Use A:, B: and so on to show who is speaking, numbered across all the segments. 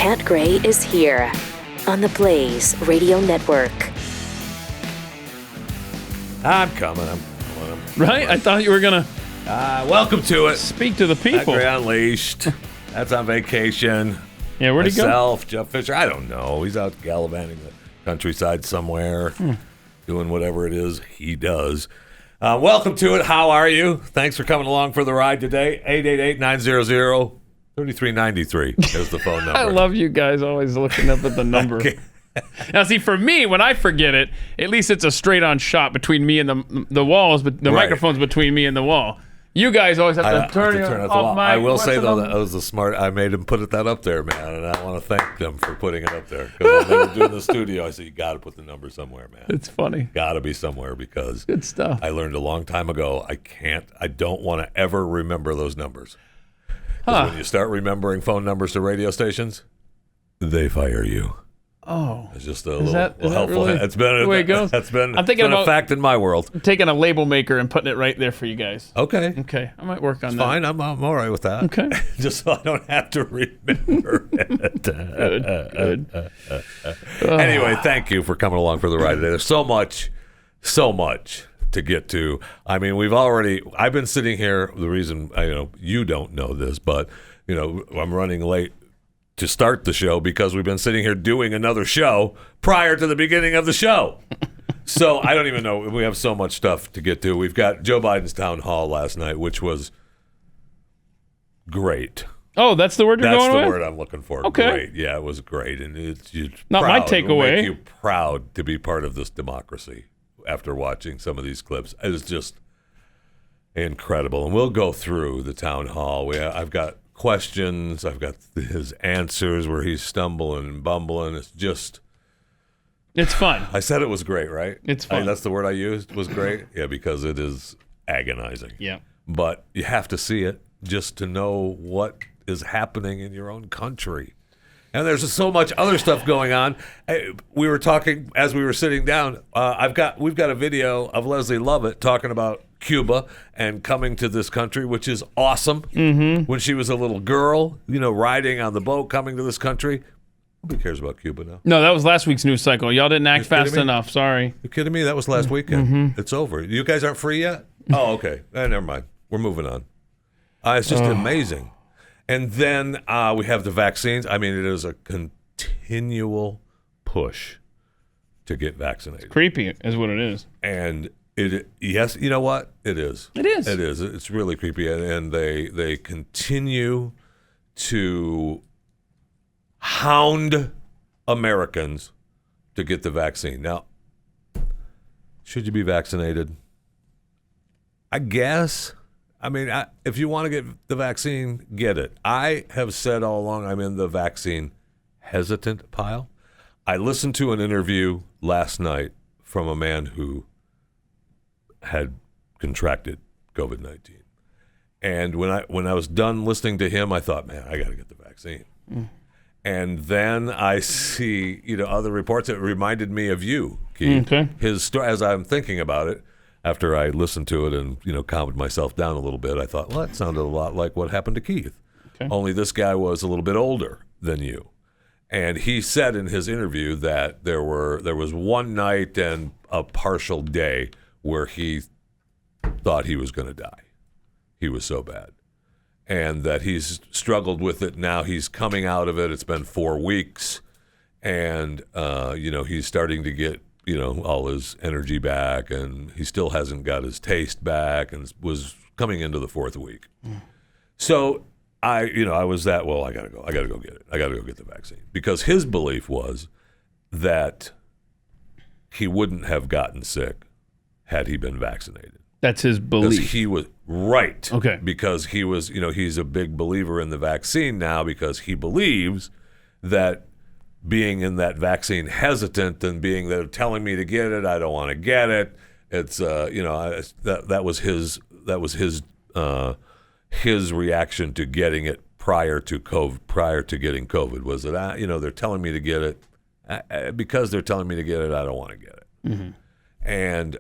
A: Matt Gray is here on the Blaze Radio Network.
B: I'm coming.
C: Right? I thought you were going to
B: welcome to it.
C: speak to the people.
B: Matt Gray Unleashed. That's on vacation.
C: Yeah, where'd he go?
B: Myself, Jeff Fisher. I don't know. He's out gallivanting the countryside somewhere, doing whatever it is he does. Welcome to it. How are you? Thanks for coming along for the ride today. 888-900-3393 is the phone number.
C: I love you guys always looking up at the number. Now, see, for me, when I forget it, at least it's a straight-on shot between me and the walls, but the microphone's between me and the wall. You guys always have to turn it off.
B: I will say, though, that was I made him put that up there, man, and I want to thank them for putting it up there. Because when they were doing the studio, I said, you got to put the number somewhere, man.
C: It's funny.
B: Got to be somewhere, because
C: good stuff.
B: I learned a long time ago, I don't want to ever remember those numbers. Because when you start remembering phone numbers to radio stations, they fire you.
C: Oh,
B: it's just a little helpful.
C: Really
B: it's been
C: the way it goes?
B: That's been.
C: I'm thinking about
B: a fact in my world.
C: Taking a label maker and putting it right there for you guys.
B: Okay.
C: I might work on that.
B: Fine. I'm all right with that.
C: Okay.
B: Just so I don't have to remember it.
C: Good.
B: Anyway, thank you for coming along for the ride today. There's so much to get to. I mean, I've been sitting here. The reason you don't know this, but I'm running late to start the show because we've been sitting here doing another show prior to the beginning of the show. So I don't even know. We have so much stuff to get to. We've got Joe Biden's town hall last night, which was great.
C: Oh, that's the word you're going with?
B: That's the word I'm looking for.
C: Okay.
B: Great. Yeah, it was great. And it's
C: not my takeaway.
B: It'll make you proud to be part of this democracy after watching some of these clips. It's just incredible. And we'll go through the town hall. I've got questions. I've got his answers where he's stumbling and bumbling. It's
C: fun.
B: I said it was great, right?
C: It's fun.
B: That's the word I used, was great. Yeah, because it is agonizing.
C: Yeah. But
B: you have to see it just to know what is happening in your own country. And there's just so much other stuff going on. We were talking as we were sitting down. We've got a video of Leslie Lovett talking about Cuba and coming to this country, which is awesome. Mm-hmm. When she was a little girl, riding on the boat, coming to this country. Nobody cares about Cuba now.
C: No, that was last week's news cycle. Y'all didn't act fast enough. Sorry.
B: You kidding me? That was last weekend.
C: Mm-hmm.
B: It's over. You guys aren't free yet? Oh, okay. Never mind. We're moving on. It's just amazing. And then we have the vaccines. I mean, it is a continual push to get vaccinated.
C: It's creepy is what it is.
B: And yes, you know what? It is.
C: It is.
B: It is. It's really creepy. And they continue to hound Americans to get the vaccine. Now, should you be vaccinated? I guess. I mean, if you want to get the vaccine, get it. I have said all along I'm in the vaccine hesitant pile. I listened to an interview last night from a man who had contracted COVID-19. And when I was done listening to him, I thought, man, I got to get the vaccine. And then I see, other reports that reminded me of you, Keith.
C: Okay.
B: His story, as I'm thinking about it, after I listened to it and, calmed myself down a little bit, I thought, well, that sounded a lot like what happened to Keith.
C: Okay.
B: Only this guy was a little bit older than you. And he said in his interview that there was one night and a partial day where he thought he was going to die. He was so bad. And that he's struggled with it now. He's coming out of it. It's been 4 weeks. And, he's starting to get, all his energy back. And he still hasn't got his taste back and was coming into the 4th week. So I was I got to go get it. I got to go get the vaccine. Because his belief was that he wouldn't have gotten sick had he been vaccinated.
C: That's his belief.
B: Because he was right.
C: Okay.
B: Because he was, he's a big believer in the vaccine now because he believes that being in that vaccine hesitant and being they're telling me to get it, I don't want to get it. It's that was his reaction to getting it prior to getting COVID was that they're telling me to get it because they're telling me to get it, I don't want to get it.
C: Mm-hmm.
B: And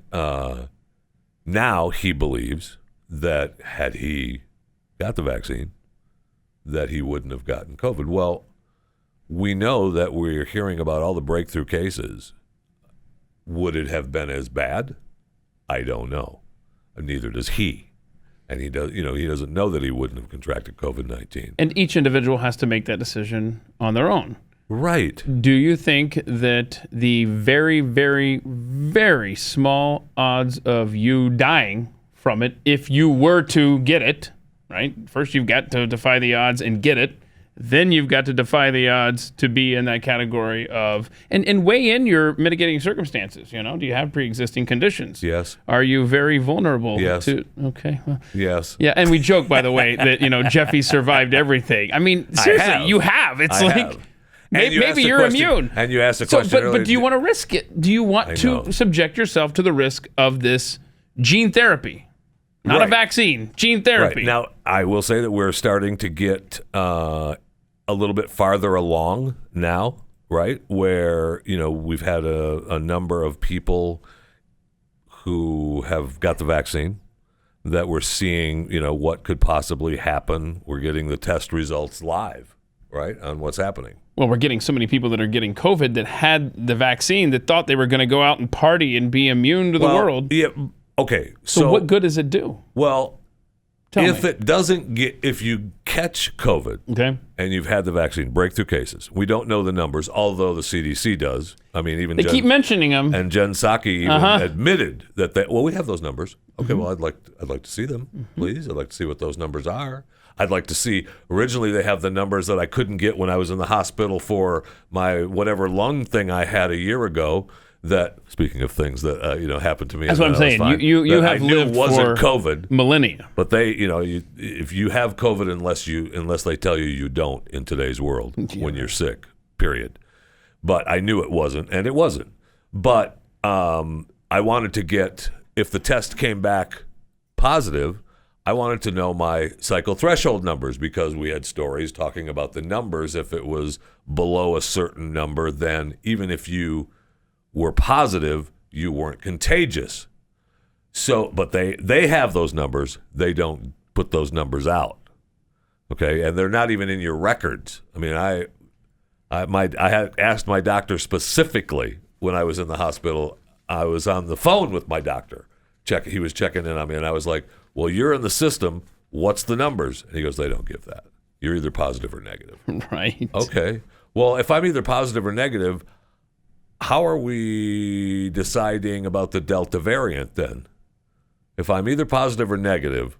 B: now he believes that had he got the vaccine, that he wouldn't have gotten COVID. Well, we know that we're hearing about all the breakthrough cases. Would it have been as bad? I don't know. Neither does he. And he doesn't know that he wouldn't have contracted COVID-19.
C: And each individual has to make that decision on their own.
B: Right.
C: Do you think that the very, very, very small odds of you dying from it, if you were to get it, right? First, you've got to defy the odds and get it. Then you've got to defy the odds to be in that category of, and weigh in your mitigating circumstances. Do you have pre-existing conditions?
B: Yes.
C: Are you very vulnerable?
B: Yes.
C: Okay. Well,
B: yes.
C: Yeah, and we joke, by the way, that, Jeffy survived everything. I mean, seriously, you have. It's maybe you're immune.
B: And you asked a question earlier.
C: But do you want to risk it? Do you want to subject yourself to the risk of this gene therapy? Not a vaccine, gene therapy.
B: Right. Now, I will say that we're starting to get a little bit farther along now, right? Where, we've had a number of people who have got the vaccine that we're seeing, what could possibly happen. We're getting the test results live, right, on what's happening.
C: Well, we're getting so many people that are getting COVID that had the vaccine that thought they were going to go out and party and be immune to the world.
B: Yeah. Okay.
C: So what good does it do?
B: Well, if you catch COVID and you've had the vaccine, breakthrough cases, we don't know the numbers, although the CDC does. I mean, even
C: they keep mentioning them.
B: And Jen Psaki even admitted that we have those numbers. Okay, well, I'd like to see them, please. I'd like to see what those numbers are. I'd like to see, originally they have the numbers that I couldn't get when I was in the hospital for my whatever lung thing I had a year ago. That, speaking of things that happened to me,
C: that's what I'm saying. You have lived
B: wasn't
C: for
B: COVID
C: millennia.
B: But they, if you have COVID, unless they tell you don't in today's world when you're sick, period. But I knew it wasn't, and it wasn't. But I wanted to get, if the test came back positive, I wanted to know my cycle threshold numbers, because we had stories talking about the numbers. If it was below a certain number, then even if you were positive, you weren't contagious. So, but they have those numbers. They don't put those numbers out. Okay, and they're not even in your records. I mean, I had asked my doctor specifically when I was in the hospital. I was on the phone with my doctor. He was checking in on me, and I was like, "Well, you're in the system. What's the numbers?" And he goes, "They don't give that. You're either positive or negative."
C: Right.
B: Okay. Well, if I'm either positive or negative, how are we deciding about the Delta variant then? If I'm either positive or negative,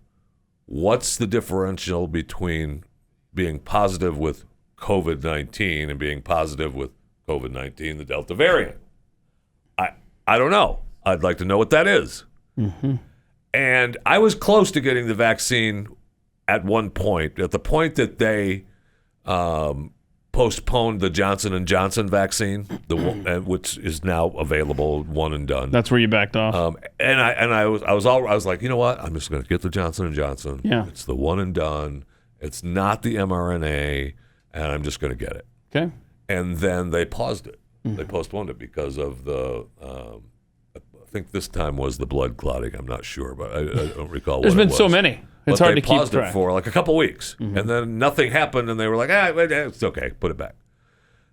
B: what's the differential between being positive with COVID-19 and being positive with COVID-19, the Delta variant? I don't know. I'd like to know what that is. Mm-hmm. And I was close to getting the vaccine at one point, at the point that they postponed the Johnson & Johnson vaccine, which is now available, one and done.
C: That's where you backed off.
B: I was like, you know what? I'm just going to get the Johnson & Johnson.
C: Yeah.
B: It's the one and done. It's not the mRNA, and I'm just going to get it.
C: Okay.
B: And then they paused it. Mm-hmm. They postponed it because of the. I think this time was the blood clotting. I'm not sure, but I don't recall.
C: There's been so many. It's hard to keep track.
B: They paused it for like a couple weeks, and then nothing happened, and they were like, it's okay, put it back.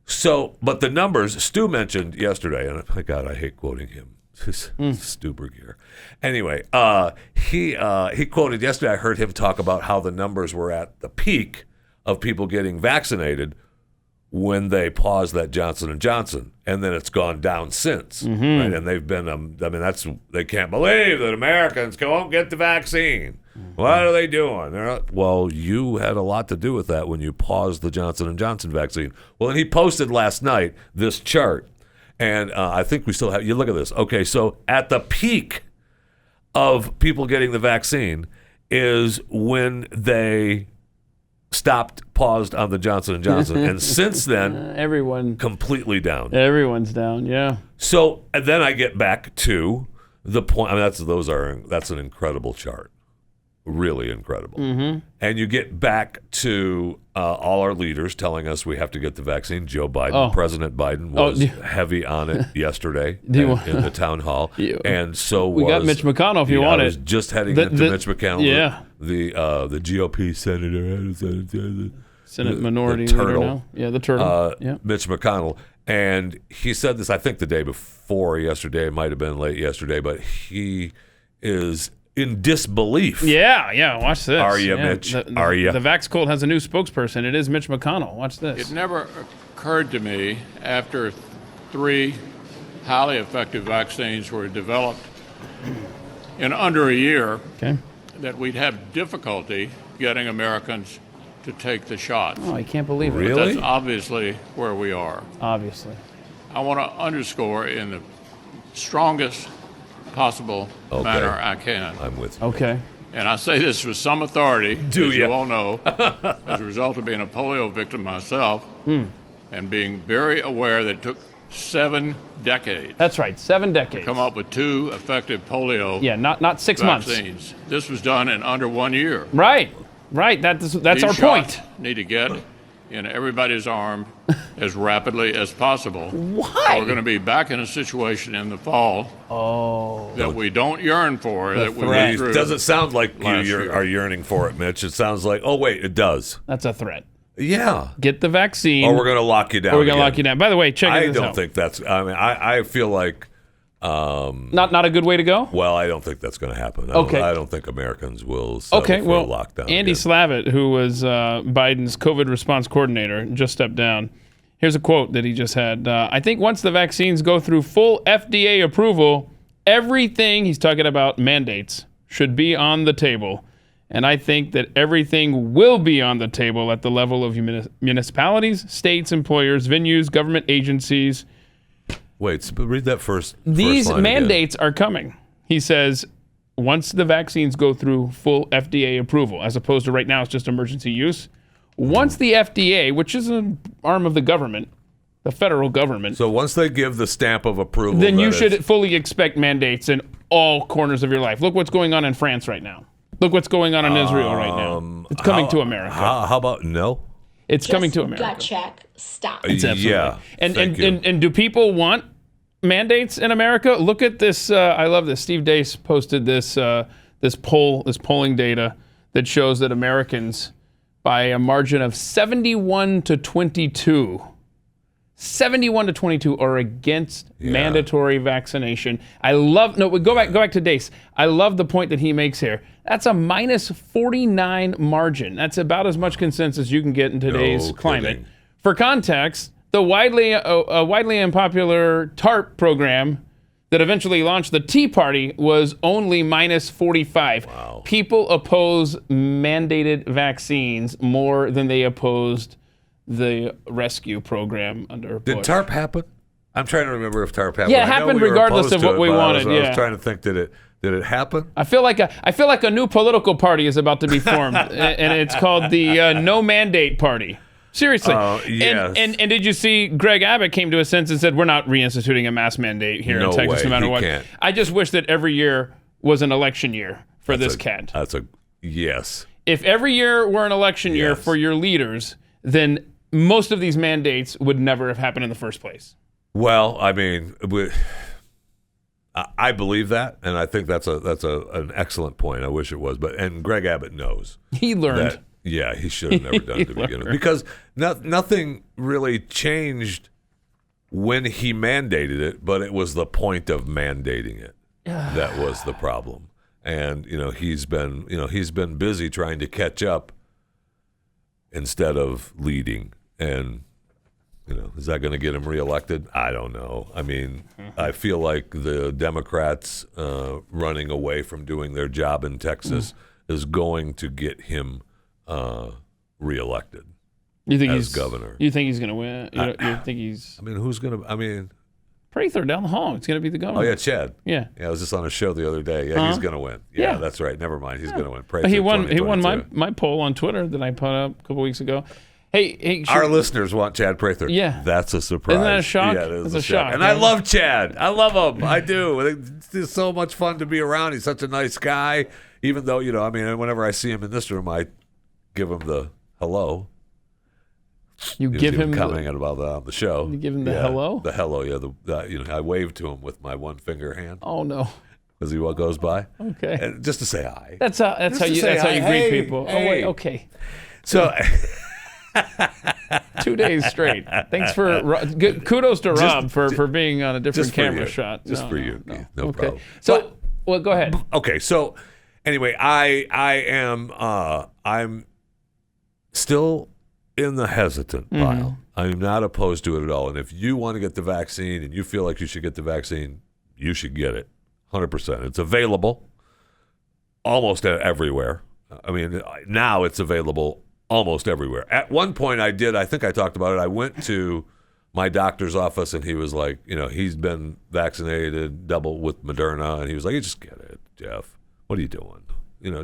B: So, but the numbers, Stu mentioned yesterday, and my God, I hate quoting him. Stu Bergier. Anyway, he quoted yesterday, I heard him talk about how the numbers were at the peak of people getting vaccinated when they paused that Johnson & Johnson, and then it's gone down since. Mm-hmm. Right? And they've been, they can't believe that Americans won't get the vaccine. Mm-hmm. What are they doing? Well, you had a lot to do with that when you paused the Johnson & Johnson vaccine. Well, and he posted last night this chart, and I think we still have, you look at this. Okay, so at the peak of people getting the vaccine is when they paused on the Johnson & Johnson, and since then,
C: everyone
B: completely down.
C: Everyone's down, yeah.
B: So, and then I get back to the point. I mean, that's an incredible chart, really incredible. Mm-hmm. And you get back to all our leaders telling us we have to get the vaccine. Joe Biden, President Biden, was heavy on it yesterday in the town hall, and so
C: we got Mitch McConnell. If you want it,
B: I was just heading into Mitch McConnell.
C: Yeah.
B: The GOP senator
C: Senate Minority
B: the
C: Leader
B: turtle,
C: now. Yeah, the turtle. Yeah.
B: Mitch McConnell. And he said this, I think, the day before yesterday. It might have been late yesterday, but he is in disbelief.
C: Yeah. Watch this.
B: Are you, Mitch? Are you?
C: The Vax Cult has a new spokesperson. It is Mitch McConnell. Watch this.
D: It never occurred to me after 3 highly effective vaccines were developed in under a year that we'd have difficulty getting Americans to take the shots.
C: Oh, I can't believe it.
B: Really?
D: That's obviously where we are.
C: Obviously.
D: I want to underscore in the strongest possible manner I can.
B: I'm with you.
C: Okay.
D: And I say this with some authority,
B: Do
D: as
B: ya?
D: you all know, as a result of being a polio victim myself and being very aware that it took 7 decades
C: That's right. 7 decades.
D: to come up with 2 effective polio
C: Yeah, not 6 months.
D: vaccines. This was done in under 1 year.
C: Right. That's
D: These
C: our
D: shots
C: point.
D: need to get in everybody's arm as rapidly as possible.
C: Why?
D: We're going to be back in a situation in the fall that we don't yearn for, that we
C: threat.
D: went
B: It
D: through.
B: doesn't sound like
D: last
B: you
D: year.
B: are yearning for it, Mitch. It sounds like, oh, wait, it does.
C: That's a threat.
B: Yeah.
C: Get the vaccine.
B: Or we're going to lock you down.
C: Or we're gonna
B: again.
C: lock you down. By the way, check
B: I
C: this
B: don't
C: out.
B: think that's, I feel like,
C: Not a good way to go.
B: well, I don't think that's going to happen.
C: Okay.
B: I don't think Americans will settle for a lockdown.
C: Andy
B: again.
C: Slavitt, who was Biden's COVID response coordinator, just stepped down. Here's a quote that he just had. I think once the vaccines go through full FDA approval, everything, he's talking about mandates, should be on the table. And I think that everything will be on the table at the level of municipalities, states, employers, venues, government agencies.
B: Wait, read that first.
C: These
B: first line
C: mandates are coming. He says, once the vaccines go through full FDA approval, as opposed to right now it's just emergency use. Once the FDA, which is an arm of the government, the federal government,
B: So once they give the stamp of approval,
C: then you
B: that
C: should
B: it's-
C: fully expect mandates in all corners of your life. Look what's going on in France right now. Look what's going on in Israel right now. It's coming to America.
B: How about no?
C: It's coming to
E: Just
C: America.
E: gut check. Stop.
C: It's absolutely.
B: Yeah. Thank you.
C: And do people want mandates in America? Look at this. I love this. Steve Deace posted this polling data that shows that Americans, by a margin of 71 to 22, 71 to 22 are against mandatory vaccination. Go back to Deace. I love the point that he makes here. That's a minus 49 margin. That's about as much consensus you can get in today's climate.
B: kidding.
C: For context, the widely unpopular TARP program that eventually launched the Tea Party was only minus 45.
B: Wow.
C: People oppose mandated vaccines more than they opposed the rescue program under Bush.
B: Did TARP happen? I'm trying to remember if TARP happened.
C: Yeah, it
B: I know
C: happened
B: we were
C: regardless
B: opposed
C: of
B: to
C: what
B: it,
C: we
B: but
C: wanted,
B: I
C: yeah.
B: was trying to think, did it happen?
C: I feel like a new political party is about to be formed, and it's called the No Mandate Party. Seriously.
B: Yes.
C: And did you see Greg Abbott came to a sense and said, we're not reinstituting a mass mandate here
B: No
C: in Texas,
B: way.
C: no matter
B: He
C: what.
B: can't.
C: I just wish that every year was an election year for this cat.
B: That's a yes.
C: If every year were an election year
B: Yes.
C: for your leaders, then most of these mandates would never have happened in the first place.
B: Well, I mean, I believe that, and I think that's an excellent point. I wish it was, and Greg Abbott knows
C: He learned.
B: that. Yeah, he should have never done it to begin with, because nothing really changed when he mandated it, but it was the point of mandating it that was the problem. And he's been busy trying to catch up instead of leading. And is that going to get him reelected? I don't know. I mean, I feel like the Democrats running away from doing their job in Texas is going to get him reelected.
C: You think
B: as
C: he's
B: governor.
C: You think he's going to win? You think he's
B: I mean, who's going to? I mean,
C: Prather down the hall? It's going to be the governor.
B: oh yeah, Chad.
C: Yeah.
B: I was just on a show the other day. Yeah, he's going to win. Yeah,
C: Yeah.
B: that's right. Never mind. He's going to win. Pray
C: But he
B: for
C: won. He won
B: 2022.
C: my poll on Twitter that I put up a couple weeks ago. Hey,
B: Our listeners want Chad Prather.
C: Yeah.
B: That's a surprise.
C: Isn't that a shock?
B: Yeah, it is
C: It's
B: a
C: a
B: shock.
C: shock,
B: And
C: yeah.
B: I love Chad. I love him. I do. It's so much fun to be around. He's such a nice guy. Even though, I mean, whenever I see him in this room, I give him the hello.
C: you
B: He was
C: give
B: even
C: him
B: commenting about that on the show.
C: You give him the hello?
B: The hello, yeah. I wave to him with my one finger hand
C: oh no.
B: as he goes by.
C: Okay.
B: And just to say hi.
C: That's how
B: Just
C: you
B: to say
C: greet
B: hi. Hey,
C: people.
B: hey.
C: Oh wait. Okay.
B: So
C: 2 days straight. Thanks for kudos to Rob for being on a different camera shot.
B: Just for you. No
C: okay.
B: problem.
C: So, well, go ahead.
B: Okay, so anyway, I'm still in the hesitant pile. I'm not opposed to it at all. And if you want to get the vaccine and you feel like you should get the vaccine, you should get it. 100%. It's available almost everywhere. I mean, now it's available almost everywhere. At one point I think I talked about it. I went to my doctor's office and he was like, he's been vaccinated double with Moderna. And he was like, you just get it, Jeff. What are you doing?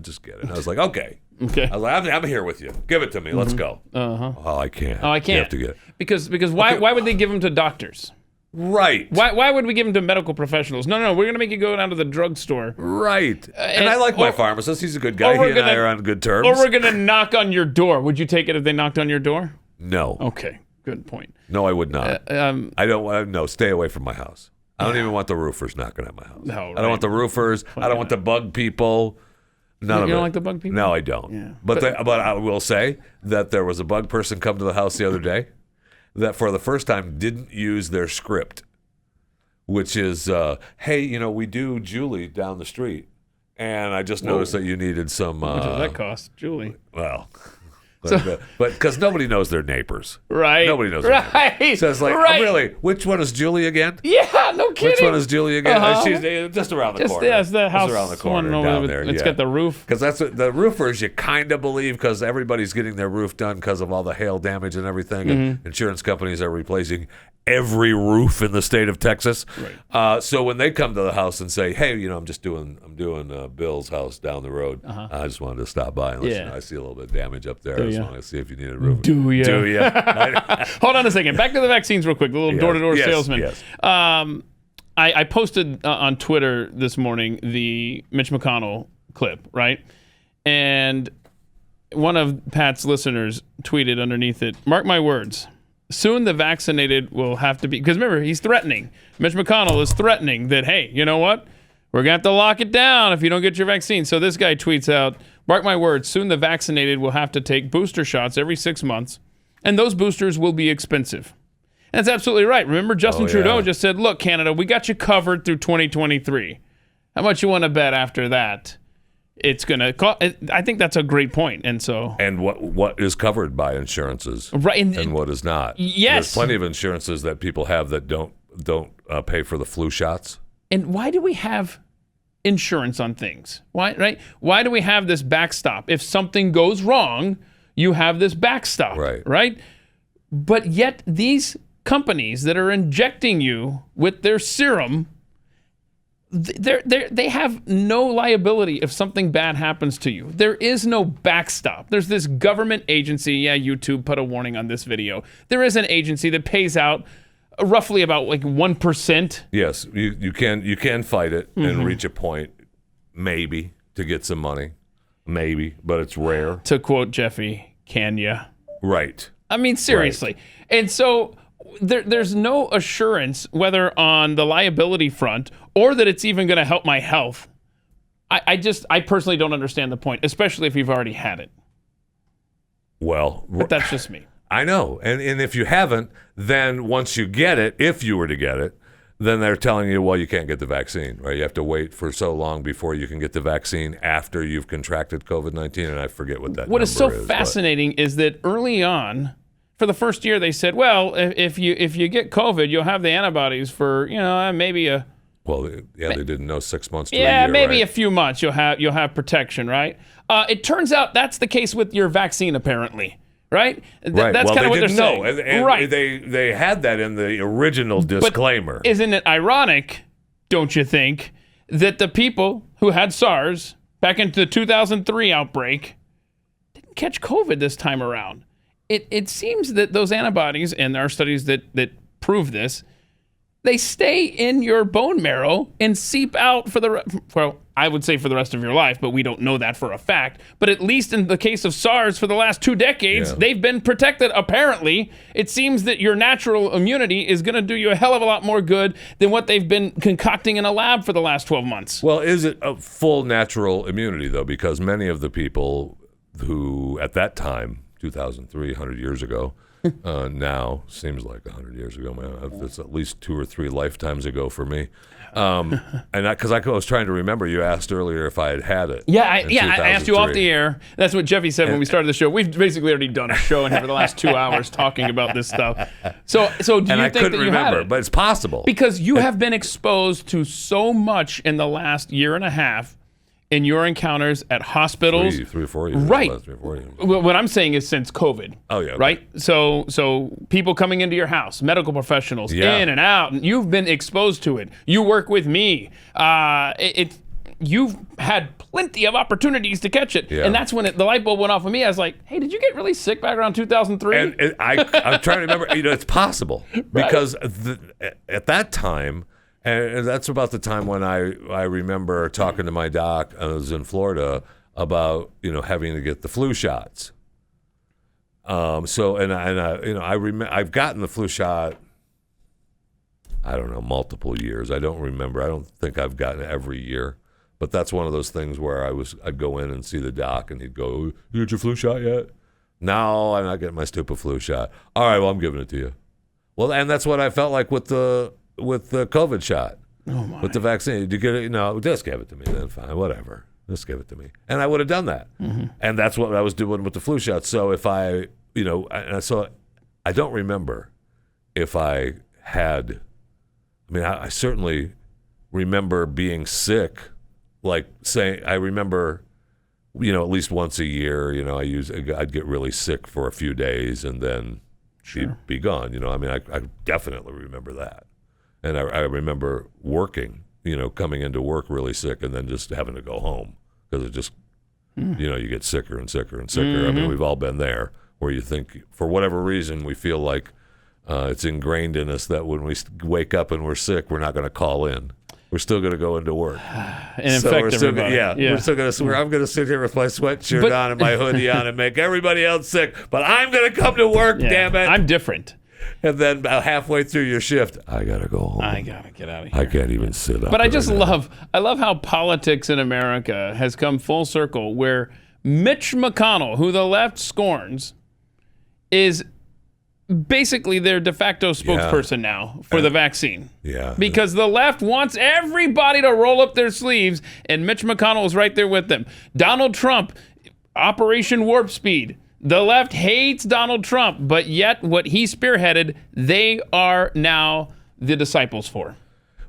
B: Just get it. And I was like, okay. I was like, I'm here with you. Give it to me. Let's go.
C: Uh-huh.
B: Oh, I can't.
C: I can't.
B: You have to get it.
C: Because why would they give them to doctors?
B: Right.
C: Why would we give them to medical professionals? No, we're going to make you go down to the drugstore.
B: Right. And I like my pharmacist. He's a good guy. He and I are on good terms.
C: Or we're going to knock on your door. Would you take it if they knocked on your door?
B: No.
C: Okay. Good point.
B: No, I would not. I don't. No, stay away from my house. I don't even want the roofers knocking at my house.
C: No, right.
B: I don't want the roofers. I don't want the bug people. None of it.
C: You don't like the bug people?
B: No, I don't.
C: Yeah.
B: But I will say that there was a bug person come to the house the other day that for the first time didn't use their script, which is, hey, we do Julie down the street. And I just noticed that you needed some...
C: How much does that cost, Julie?
B: Well... But because nobody knows their neighbors.
C: Right.
B: Nobody knows their neighbors. So it's like, really, which one is Julie again?
C: Yeah, no kidding.
B: Which one is Julie again?
C: Uh-huh.
B: She's just around the corner.
C: Yes, the house
B: just around the corner down there.
C: It's got the roof.
B: Because that's what the roofers you kind of believe because everybody's getting their roof done because of all the hail damage and everything. And insurance companies are replacing every roof in the state of Texas.
C: Right.
B: So when they come to the house and say, hey, I'm doing Bill's house down the road. I just wanted to stop by and listen. I see a little bit of damage up there. I just want to see if you need a roof.
C: Do you?
B: I
C: Hold on a second. Back to the vaccines real quick. The little door-to-door salesman.
B: Yes.
C: I posted on Twitter this morning the Mitch McConnell clip, right? And one of Pat's listeners tweeted underneath it, mark my words, soon the vaccinated will have to be, because remember, he's threatening. Mitch McConnell is threatening that, hey, you know what? We're going to have to lock it down if you don't get your vaccine. So this guy tweets out, mark my words, soon the vaccinated will have to take booster shots every 6 months, and those boosters will be expensive. And that's absolutely right. Remember, Justin Trudeau just said, look, Canada, we got you covered through 2023. How much you want to bet after that? It's going to cost. I think that's a great point. And so,
B: and what is covered by insurances,
C: right,
B: and what is not.
C: Yes,
B: there's plenty of insurances that people have that don't pay for the flu shots.
C: And why do we have insurance on things? Why, right? Why do we have this backstop? If something goes wrong, you have this backstop, right? But yet these companies that are injecting you with their serum, they have no liability if something bad happens to you. There is no backstop. There's this government agency. Yeah, YouTube put a warning on this video. There is an agency that pays out roughly about like 1%.
B: Yes, you can fight it and reach a point, maybe, to get some money. Maybe, but it's rare.
C: To quote Jeffy, can ya?
B: Right.
C: I mean, seriously. Right. And so there's no assurance whether on the liability front or that it's even going to help my health. I personally don't understand the point, especially if you've already had it.
B: Well,
C: but that's just me.
B: I know. And if you haven't, then once you get it, if you were to get it, then they're telling you, well, you can't get the vaccine, right? You have to wait for so long before you can get the vaccine after you've contracted COVID-19, and I forget what that number is.
C: What is so fascinating is that early on, for the first year, they said, well, if you get COVID, you'll have the antibodies for, maybe a...
B: Well, yeah, they didn't know 6 months to a year,
C: yeah, maybe
B: right?
C: A few months you'll have protection, right? It turns out that's the case with your vaccine, apparently. Right? That's kind of what they're saying.
B: And
C: right.
B: They had that in the original disclaimer.
C: But isn't it ironic, don't you think, that the people who had SARS back into the 2003 outbreak didn't catch COVID this time around? It seems that those antibodies, and there are studies that prove this, they stay in your bone marrow and seep out I would say for the rest of your life, but we don't know that for a fact. But at least in the case of SARS for the last 2 decades, they've been protected. Apparently, it seems that your natural immunity is going to do you a hell of a lot more good than what they've been concocting in a lab for the last 12 months.
B: Well, is it a full natural immunity, though? Because many of the people who, at that time, 2003, 100 years ago. Now seems like 100 years ago, man. It's at least 2 or 3 lifetimes ago for me. And because I was trying to remember, you asked earlier if I had it.
C: Yeah, I asked you off the air. That's what Jeffy said when we started the show. We've basically already done a show in here for the last 2 hours talking about this stuff. So do you think that you had it?
B: But it's possible.
C: Because you have been exposed to so much in the last year and a half in your encounters at hospitals.
B: 3 or 4 years.
C: Right.
B: 3 or 4 years.
C: What I'm saying is since COVID.
B: Oh, yeah.
C: Right? So people coming into your house, medical professionals,
B: Yeah.
C: in and out, and you've been exposed to it. You work with me. You've had plenty of opportunities to catch it.
B: Yeah.
C: And that's when the light bulb went off of me. I was like, hey, did you get really sick back around 2003?
B: And I'm trying to remember, it's possible. Because at that time, and that's about the time when I remember talking to my doc, I was in Florida, about, having to get the flu shots. I've gotten the flu shot, I don't know, multiple years. I don't remember. I don't think I've gotten it every year. But that's one of those things where I'd go in and see the doc, and he'd go, "You get your flu shot yet?" "No, I'm not getting my stupid flu shot." "All right, well, I'm giving it to you." Well, and that's what I felt like with the COVID shot, with the vaccine. "Did you get it?" "No, just give it to me then. Fine, whatever. Just give it to me." And I would have done that. Mm-hmm. And that's what I was doing with the flu shot. So if I don't remember if I had. I mean, I certainly remember being sick. Like saying, I remember, at least once a year, I'd get really sick for a few days and then be gone. I definitely remember that. And I remember working, coming into work really sick and then just having to go home because it just, you get sicker and sicker and sicker. Mm-hmm. I mean, we've all been there where you think, for whatever reason, we feel like it's ingrained in us that when we wake up and we're sick, we're not going to call in. We're still going to go into work
C: and infect everybody.
B: We're still going to. I'm going to sit here with my sweatshirt on and my hoodie on and make everybody else sick. But I'm going to come to work. Damn it!
C: I'm different.
B: And then about halfway through your shift, I got to go home.
C: I got to get out of here.
B: I can't even sit up.
C: But I just love how politics in America has come full circle, where Mitch McConnell, who the left scorns, is basically their de facto spokesperson now for the vaccine.
B: Yeah.
C: Because the left wants everybody to roll up their sleeves, and Mitch McConnell is right there with them. Donald Trump, Operation Warp Speed. The left hates Donald Trump, but yet what he spearheaded, they are now the disciples for.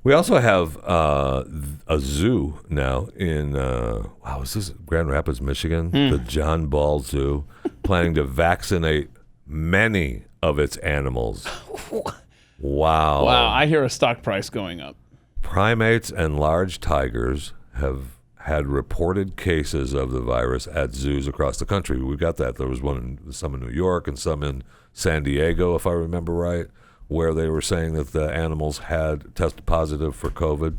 B: We also have a zoo now in, is this Grand Rapids, Michigan? The John Ball Zoo, planning to vaccinate many of its animals. Wow.
C: Wow, I hear a stock price going up.
B: Primates and large tigers have had reported cases of the virus at zoos across the country. We got that. There was some in New York and some in San Diego, if I remember right, where they were saying that the animals had tested positive for COVID.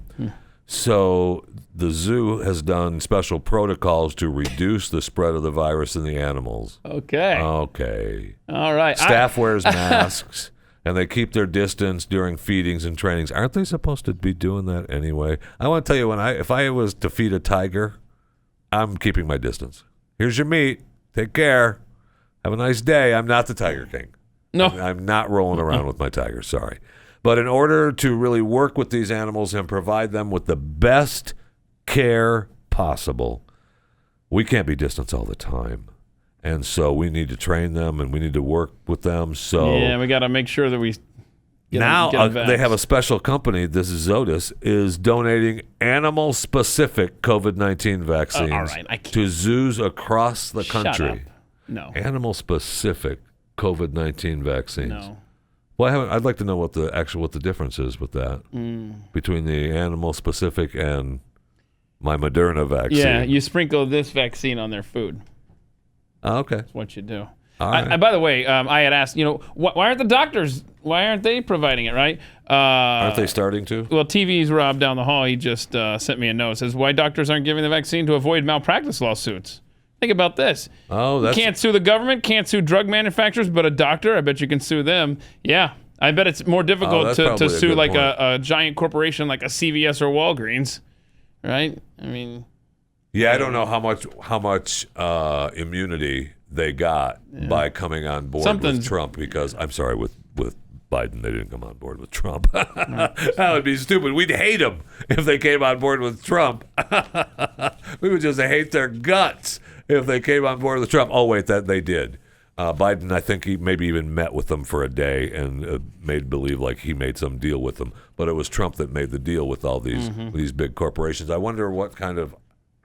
B: So the zoo has done special protocols to reduce the spread of the virus in the animals.
C: Okay. All right.
B: Staff wears masks, and they keep their distance during feedings and trainings. Aren't they supposed to be doing that anyway? I want to tell you, if I was to feed a tiger, I'm keeping my distance. Here's your meat. Take care. Have a nice day. I'm not the Tiger King.
C: No.
B: I'm not rolling around with my tiger. Sorry. But in order to really work with these animals and provide them with the best care possible, we can't be distance all the time. And so we need to train them and we need to work with them. So
C: yeah, we got to make sure that we get them
B: they have a special company, this is Zotis, is donating animal-specific COVID-19 vaccines to zoos across the country.
C: Shut up. No.
B: Animal-specific COVID-19 vaccines.
C: No.
B: Well, I'd like to know what the difference is with that between the animal specific and my Moderna vaccine.
C: Yeah, you sprinkle this vaccine on their food.
B: Oh, okay,
C: that's what you do.
B: All right.
C: By the way, I had asked, why aren't the doctors? Why aren't they providing it? Right?
B: Aren't they starting to?
C: Well, TV's Rob down the hall. He just sent me a note. It says why doctors aren't giving the vaccine to avoid malpractice lawsuits. Think about this. You can't sue the government, can't sue drug manufacturers, but a doctor, I bet you can sue them. Yeah, I bet it's more difficult to sue like a giant corporation like a CVS or Walgreens, right? I mean,
B: yeah, I don't know how much immunity they got by coming on board with Trump, because I'm sorry, with Biden, they didn't come on board with Trump. That would be stupid. We'd hate them if they came on board with Trump. We would just hate their guts if they came on board with Trump. Oh, wait, that they did. Biden, I think he maybe even met with them for a day and made believe like he made some deal with them. But it was Trump that made the deal with all these big corporations. I wonder what kind of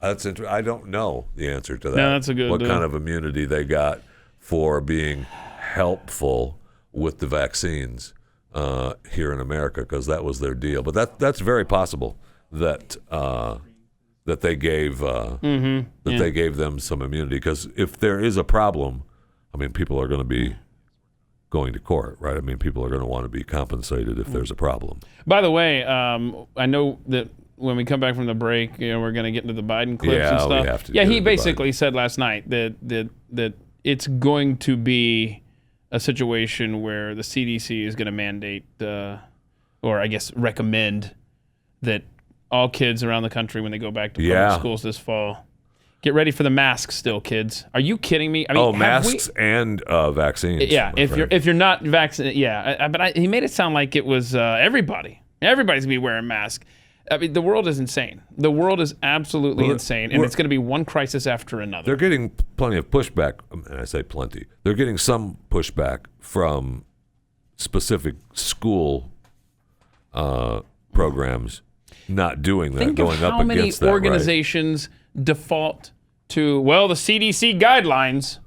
B: I don't know the answer to that.
C: No, that's a good.
B: What kind of immunity they got for being helpful with the vaccines here in America, because that was their deal. But that's very possible that they gave they gave them some immunity, because if there is a problem, I mean, people are going to be going to court, right? I mean, people are going to want to be compensated if there's a problem.
C: By the way, I know that when we come back from the break, we're going to get into the Biden clips and stuff.
B: We have to.
C: Yeah, he basically said last night that it's going to be a situation where the CDC is going to mandate, or I guess recommend, that all kids around the country, when they go back to public schools this fall, get ready for the masks still, kids. Are you kidding me? I mean,
B: masks and vaccines.
C: Yeah, if you're not vaccinated, but he made it sound like it was everybody. Everybody's going to be wearing masks. I mean, the world is insane. The world is absolutely insane, and it's going to be one crisis after another.
B: They're getting plenty of pushback, and I say plenty. They're getting some pushback from specific school programs not doing that, going up against that. Think of how many organizations
C: default to, the CDC guidelines.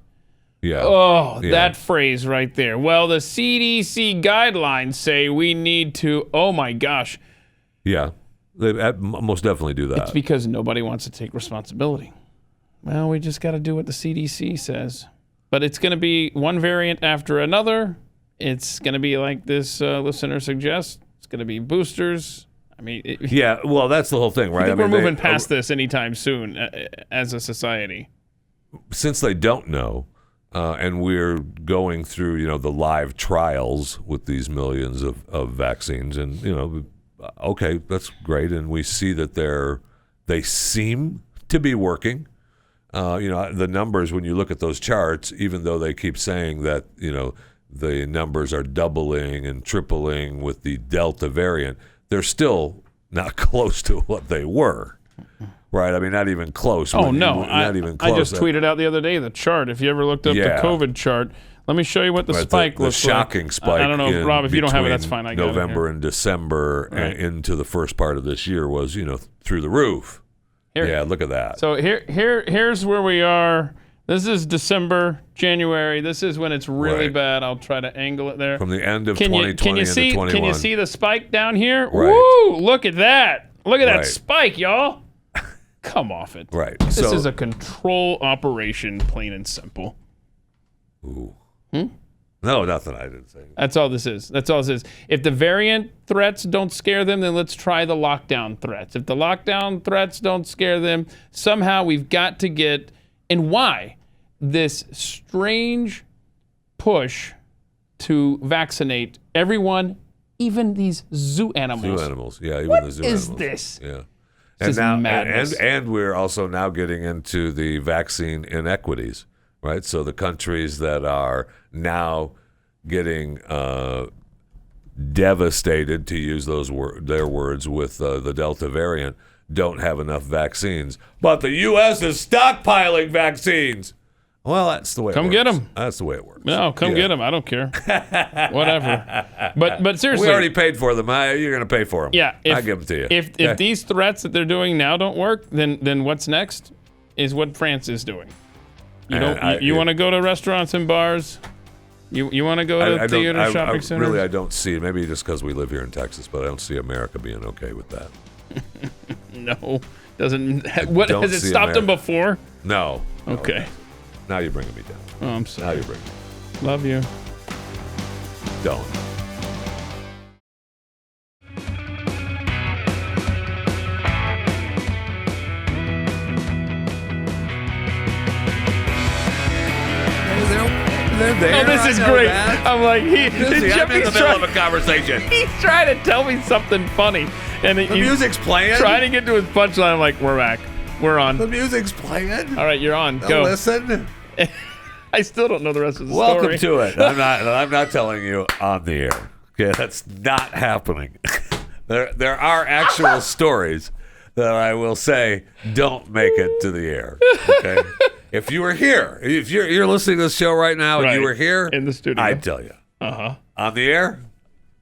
B: Yeah.
C: Oh, that phrase right there. Well, the CDC guidelines say we need to, oh my gosh.
B: Yeah. They most definitely do that.
C: It's because nobody wants to take responsibility. Well, we just got to do what the CDC says. But it's going to be one variant after another. It's going to be like this listener suggests. It's going to be boosters. I mean,
B: well, that's the whole thing, right?
C: I think we're moving past this anytime soon as a society.
B: Since they don't know, and we're going through, the live trials with these millions of vaccines, and okay, that's great, and we see that they seem to be working. The numbers, when you look at those charts, even though they keep saying that the numbers are doubling and tripling with the Delta variant, they're still not close to what they were, right? I mean, not even close.
C: Oh, no.
B: Not even close.
C: I just tweeted out the other day the chart. If you ever looked up the COVID chart, let me show you what the spike looks like.
B: The shocking spike.
C: I don't know, Rob, if you don't have it, that's fine. I got
B: November and December and into the first part of this year was, through the roof. Look at that.
C: So here's where we are. This is December, January. This is when it's really bad. I'll try to angle it there.
B: From the end of 2020 into 21.
C: Can you see the spike down here?
B: Right.
C: Woo! Look at that. Look at that spike, y'all. Come off it.
B: Right.
C: This is a control operation, plain and simple.
B: Ooh. No, nothing. I didn't say.
C: That's all this is. If the variant threats don't scare them, then let's try the lockdown threats. If the lockdown threats don't scare them, somehow we've got to get... And why this strange push to vaccinate everyone, even these zoo animals?
B: Zoo animals, yeah. Even
C: what
B: the zoo
C: is
B: animals.
C: this?
B: Yeah.
C: This is madness.
B: And we're also now getting into the vaccine inequities, right? So the countries that are now getting devastated, to use their words, with the Delta variant, don't have enough vaccines. But the U.S. is stockpiling vaccines. Well, that's the way it works.
C: Come get them.
B: That's the way it works.
C: No, come get them. I don't care. Whatever. But seriously.
B: We already paid for them. You're going to pay for them.
C: Yeah.
B: I give them to you.
C: If these threats that they're doing now don't work, then what's next is what France is doing. You want to go to restaurants and bars? You want to go to theater, shopping centers?
B: Really, I don't see it. Maybe just because we live here in Texas, but I don't see America being okay with that.
C: No, doesn't. What has it stopped them before?
B: No.
C: Okay.
B: Now you're bringing me down.
C: Oh, I'm sorry.
B: Now you're bringing me down.
C: Love you.
B: Don't.
C: Oh, this is great. I'm like,
B: I'm in the middle of a conversation.
C: He's trying to tell me something funny. And
B: the music's playing.
C: Trying to get to his punchline. I'm like, we're back. We're on.
B: The music's playing.
C: All right, you're on. Go.
B: Listen.
C: I still don't know the rest of the
B: Welcome
C: story.
B: to it. I'm not telling you on the air. Okay, that's not happening. There are actual stories that I will say don't make it to the air. Okay, if you were here, if you're listening to this show right now and you were here
C: in the studio,
B: I'd tell you. On the air,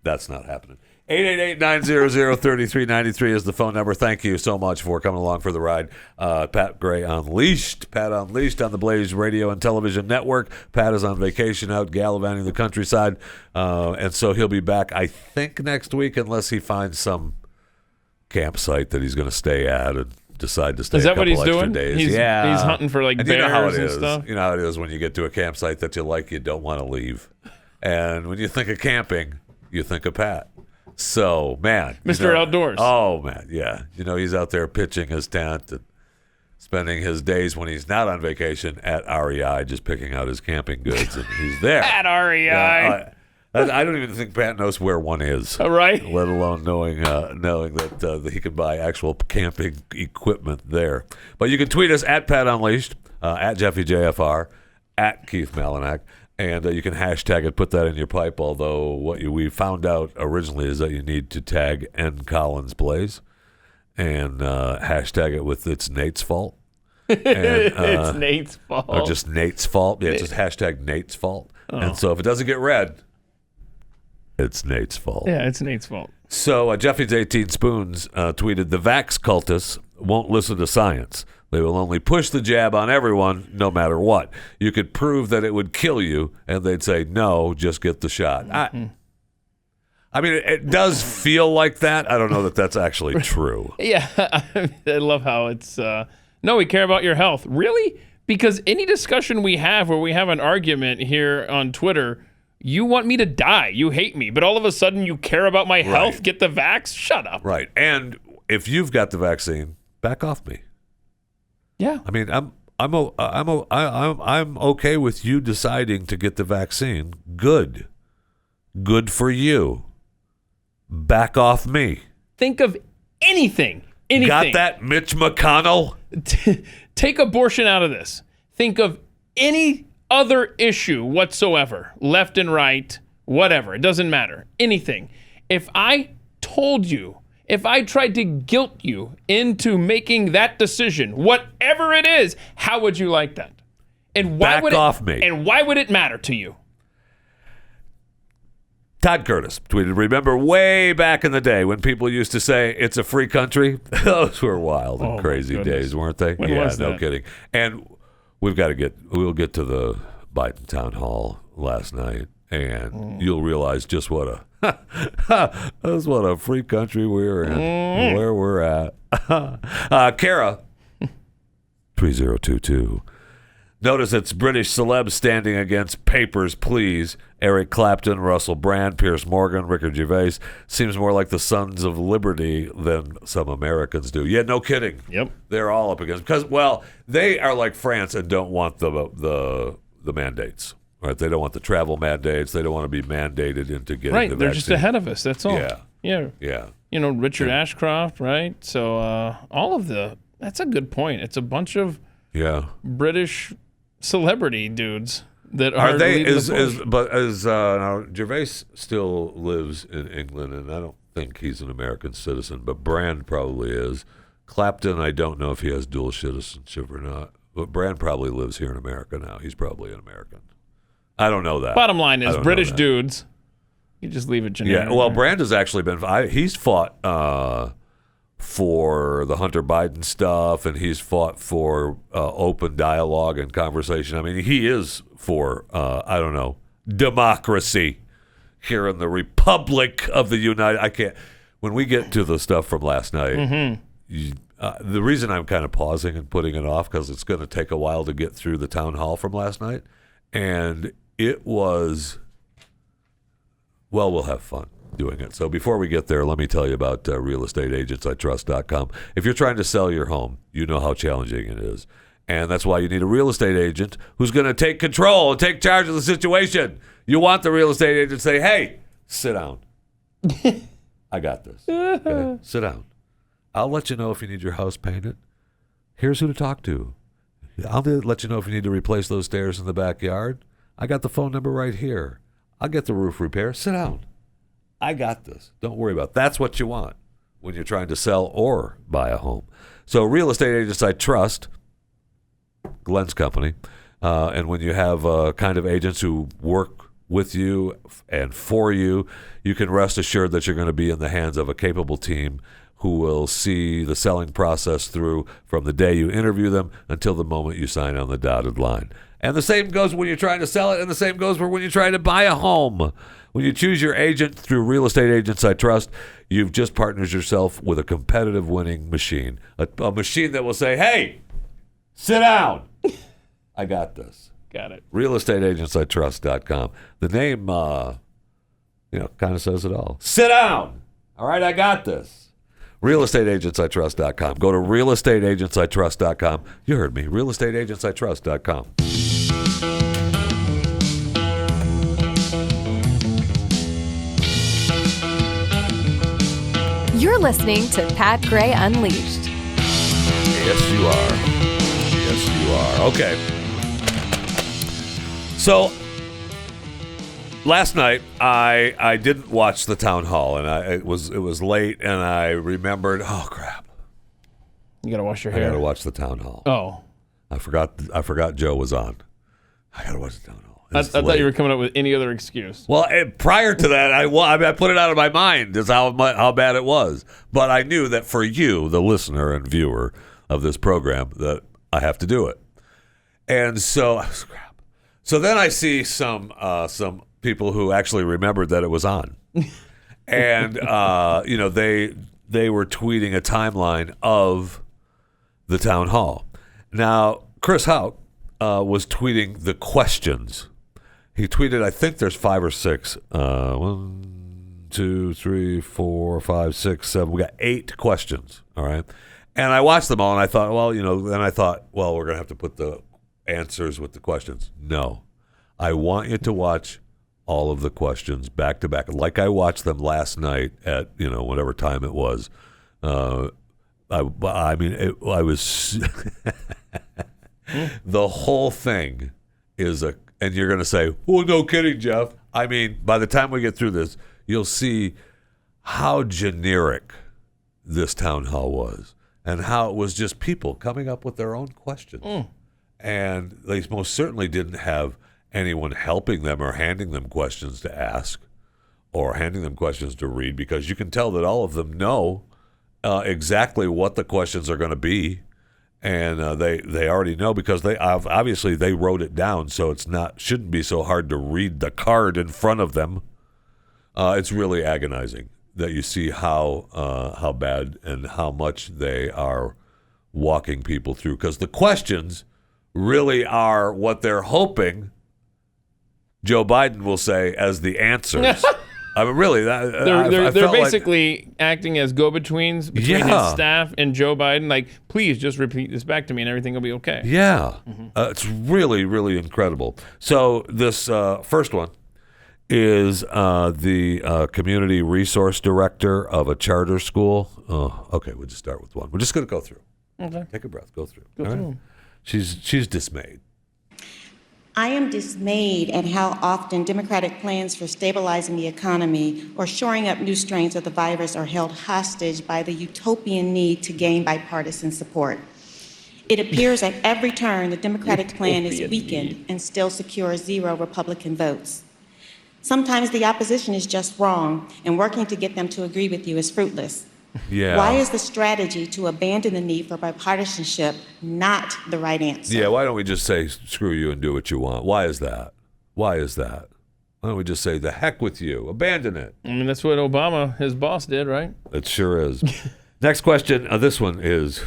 B: that's not happening. 888-900-3393 is the phone number. Thank you so much for coming along for the ride. Pat Gray Unleashed. Pat Unleashed on the Blaze Radio and Television Network. Pat is on vacation out gallivanting the countryside. And so he'll be back, I think, next week, unless he finds some campsite that he's going to stay at and decide to stay
C: is that
B: a couple
C: what he's
B: extra
C: doing?
B: days.
C: He's hunting for like
B: and
C: bears
B: you know how it
C: and
B: is.
C: stuff.
B: You know how it is when you get to a campsite that you like, you don't want to leave. And when you think of camping, you think of Pat. So, man.
C: Mr. Outdoors.
B: Oh, man, yeah. He's out there pitching his tent and spending his days when he's not on vacation at REI, just picking out his camping goods, and he's there.
C: At REI.
B: Yeah, I don't even think Pat knows where one is.
C: Right.
B: Let alone knowing that he can buy actual camping equipment there. But you can tweet us at Pat Unleashed, at JeffyJFR, at Keith Malinak. And you can hashtag it, put that in your pipe, although what we found out originally is that you need to tag N. Collins Blaze and hashtag it with It's Nate's Fault. And,
C: it's Nate's fault.
B: Or just Nate's Fault. Yeah, just hashtag Nate's Fault. Oh. And so if it doesn't get read, it's Nate's fault.
C: Yeah, it's Nate's fault.
B: So Jeffy's 18 Spoons tweeted, the vax cultists won't listen to science. They will only push the jab on everyone, no matter what. You could prove that it would kill you, and they'd say, no, just get the shot.
C: Mm-hmm.
B: I mean, it does feel like that. I don't know that that's actually true.
C: Yeah, I love how it's, no, we care about your health. Really? Because any discussion we have where we have an argument here on Twitter, you want me to die. You hate me. But all of a sudden you care about my health,
B: right.
C: Get the vax? Shut up.
B: Right. And if you've got the vaccine, back off me.
C: Yeah.
B: I mean, I'm okay with you deciding to get the vaccine. Good for you. Back off me.
C: Think of anything.
B: Got that, Mitch McConnell?
C: Take abortion out of this. Think of any other issue whatsoever, left and right, whatever. It doesn't matter. Anything. If I told you, if I tried to guilt you into making that decision, whatever it is, how would you like that? And why would
B: me.
C: And why would it matter to you?
B: Todd Curtis tweeted, remember way back in the day when people used to say it's a free country? Those were wild and crazy days, weren't they?
C: When was that?
B: No kidding. And we'll get to the Biden town hall last night, and you'll realize just what a free country we're in, where we're at. Kara 3022. Notice it's British celebs standing against Papers, Please. Eric Clapton, Russell Brand, Piers Morgan, Ricky Gervais. Seems more like the Sons of Liberty than some Americans do. Yeah, no kidding.
C: Yep.
B: They're all up against, because, well, they are like France and don't want the mandates. Right? They don't want the travel mandates. They don't want to be mandated into getting the vaccine.
C: They're just ahead of us. That's all.
B: Yeah.
C: Richard Ashcroft, right? So all of that's a good point. It's a bunch of British celebrity dudes that are
B: they
C: leading
B: now Gervais still lives in England, and I don't think he's an American citizen, but Brand probably is. Clapton, I don't know if he has dual citizenship or not, but Brand probably lives here in America now. He's probably an American. I don't know that.
C: Bottom line is British dudes. You just leave it generic.
B: Yeah, well, Brand has actually been. He's fought for the Hunter Biden stuff, and he's fought for open dialogue and conversation. I mean, he is for democracy here in the Republic of the United. I can't. When we get to the stuff from last night, the reason I'm kind of pausing and putting it off because it's going to take a while to get through the town hall from last night, and it was. Well, we'll have fun doing it. So before we get there, let me tell you about realestateagentsitrust.com. If you're trying to sell your home, you know how challenging it is. And that's why you need a real estate agent who's going to take control and take charge of the situation. You want the real estate agent to say, hey, sit down. I got this. Okay? Sit down. I'll let you know if you need your house painted. Here's who to talk to. I'll let you know if you need to replace those stairs in the backyard. I got the phone number right here. I'll get the roof repair. Sit down. I got this. Don't worry about it. That's what you want when you're trying to sell or buy a home. So Real Estate Agents I Trust, Glenn's company, and when you have kind of agents who work with you and for you, you can rest assured that you're going to be in the hands of a capable team who will see the selling process through from the day you interview them until the moment you sign on the dotted line. And the same goes when you're trying to sell it, and the same goes for when you're trying to buy a home. When you choose your agent through Real Estate Agents I Trust, you've just partnered yourself with a competitive winning machine, a machine that will say, hey, sit down. I got this.
C: Got it.
B: realestateagentsitrust.com. The name, kind of says it all. Sit down. All right, I got this. realestateagentsitrust.com. Go to realestateagentsitrust.com. You heard me. realestateagentsitrust.com.
E: You're listening to Pat Gray Unleashed.
B: Yes, you are. Yes, you are. Okay. So last night I didn't watch the town hall, and it was late, and I remembered. Oh crap!
C: You gotta wash your hair.
B: I gotta watch the town hall.
C: Oh,
B: I forgot Joe was on. I gotta watch the town hall.
C: I thought you were coming up with any other excuse.
B: Well, prior to that, I put it out of my mind is how bad it was. But I knew that for you, the listener and viewer of this program, that I have to do it. And so, crap. So then I see some people who actually remembered that it was on, and they were tweeting a timeline of the town hall. Now, Chris Houck was tweeting the questions. He tweeted, I think there's 5 or 6. 1, 2, 3, 4, 5, 6, 7. We got 8 questions. All right. And I watched them all, and I thought, we're going to have to put the answers with the questions. No. I want you to watch all of the questions back to back, like I watched them last night at, whatever time it was. I was the whole thing is and you're going to say, well, no kidding, Jeff. I mean, by the time we get through this, you'll see how generic this town hall was and how it was just people coming up with their own questions. And they most certainly didn't have anyone helping them or handing them questions to ask or handing them questions to read, because you can tell that all of them know exactly what the questions are going to be. And they already know because they obviously they wrote it down, so shouldn't be so hard to read the card in front of them. It's really agonizing that you see how bad and how much they are walking people through, because the questions really are what they're hoping Joe Biden will say as the answers. I mean, really,
C: they're basically acting as go-betweens between his staff and Joe Biden. Like, please just repeat this back to me, and everything will be okay.
B: Yeah, it's really, really incredible. So this first one is the community resource director of a charter school. Oh, okay, we'll just start with one. We're just going to go through. Okay, take a breath. Go through.
C: Go through.
B: Right? She's dismayed.
F: I am dismayed at how often Democratic plans for stabilizing the economy or shoring up new strains of the virus are held hostage by the utopian need to gain bipartisan support. It appears at every turn the Democratic plan is weakened and still secures 0 Republican votes. Sometimes the opposition is just wrong, and working to get them to agree with you is fruitless.
B: Yeah.
F: Why is the strategy to abandon the need for bipartisanship not the right answer?
B: Yeah, why don't we just say, screw you and do what you want? Why is that? Why don't we just say, the heck with you, abandon it?
C: I mean, that's what Obama, his boss, did, right?
B: It sure is. Next question. This one is...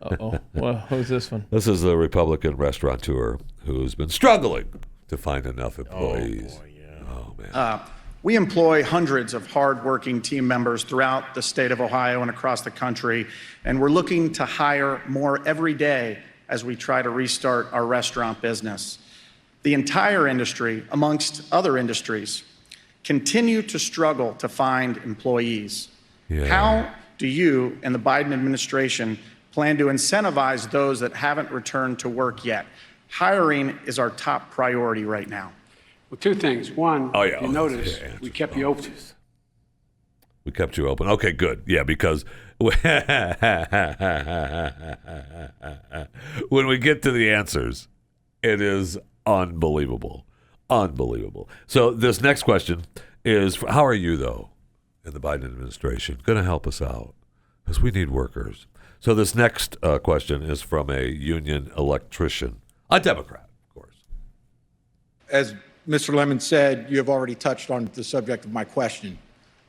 C: Uh-oh. Well, who's this one?
B: This is the Republican restaurateur who's been struggling to find enough employees.
C: Oh, boy, yeah.
B: Oh, man.
G: We employ hundreds of hardworking team members throughout the state of Ohio and across the country, and we're looking to hire more every day as we try to restart our restaurant business. The entire industry, amongst other industries, continue to struggle to find employees.
B: Yeah.
G: How do you and the Biden administration plan to incentivize those that haven't returned to work yet. Hiring is our top priority right now.
H: Well, two things. One, if you notice, we kept you open.
B: We kept you open. Okay, good. Yeah, because when we get to the answers, it is unbelievable. Unbelievable. So this next question is, how are you, though, in the Biden administration? Going to help us out because we need workers. So this next question is from a union electrician, a Democrat, of course.
I: As Mr. Lemon said, you have already touched on the subject of my question.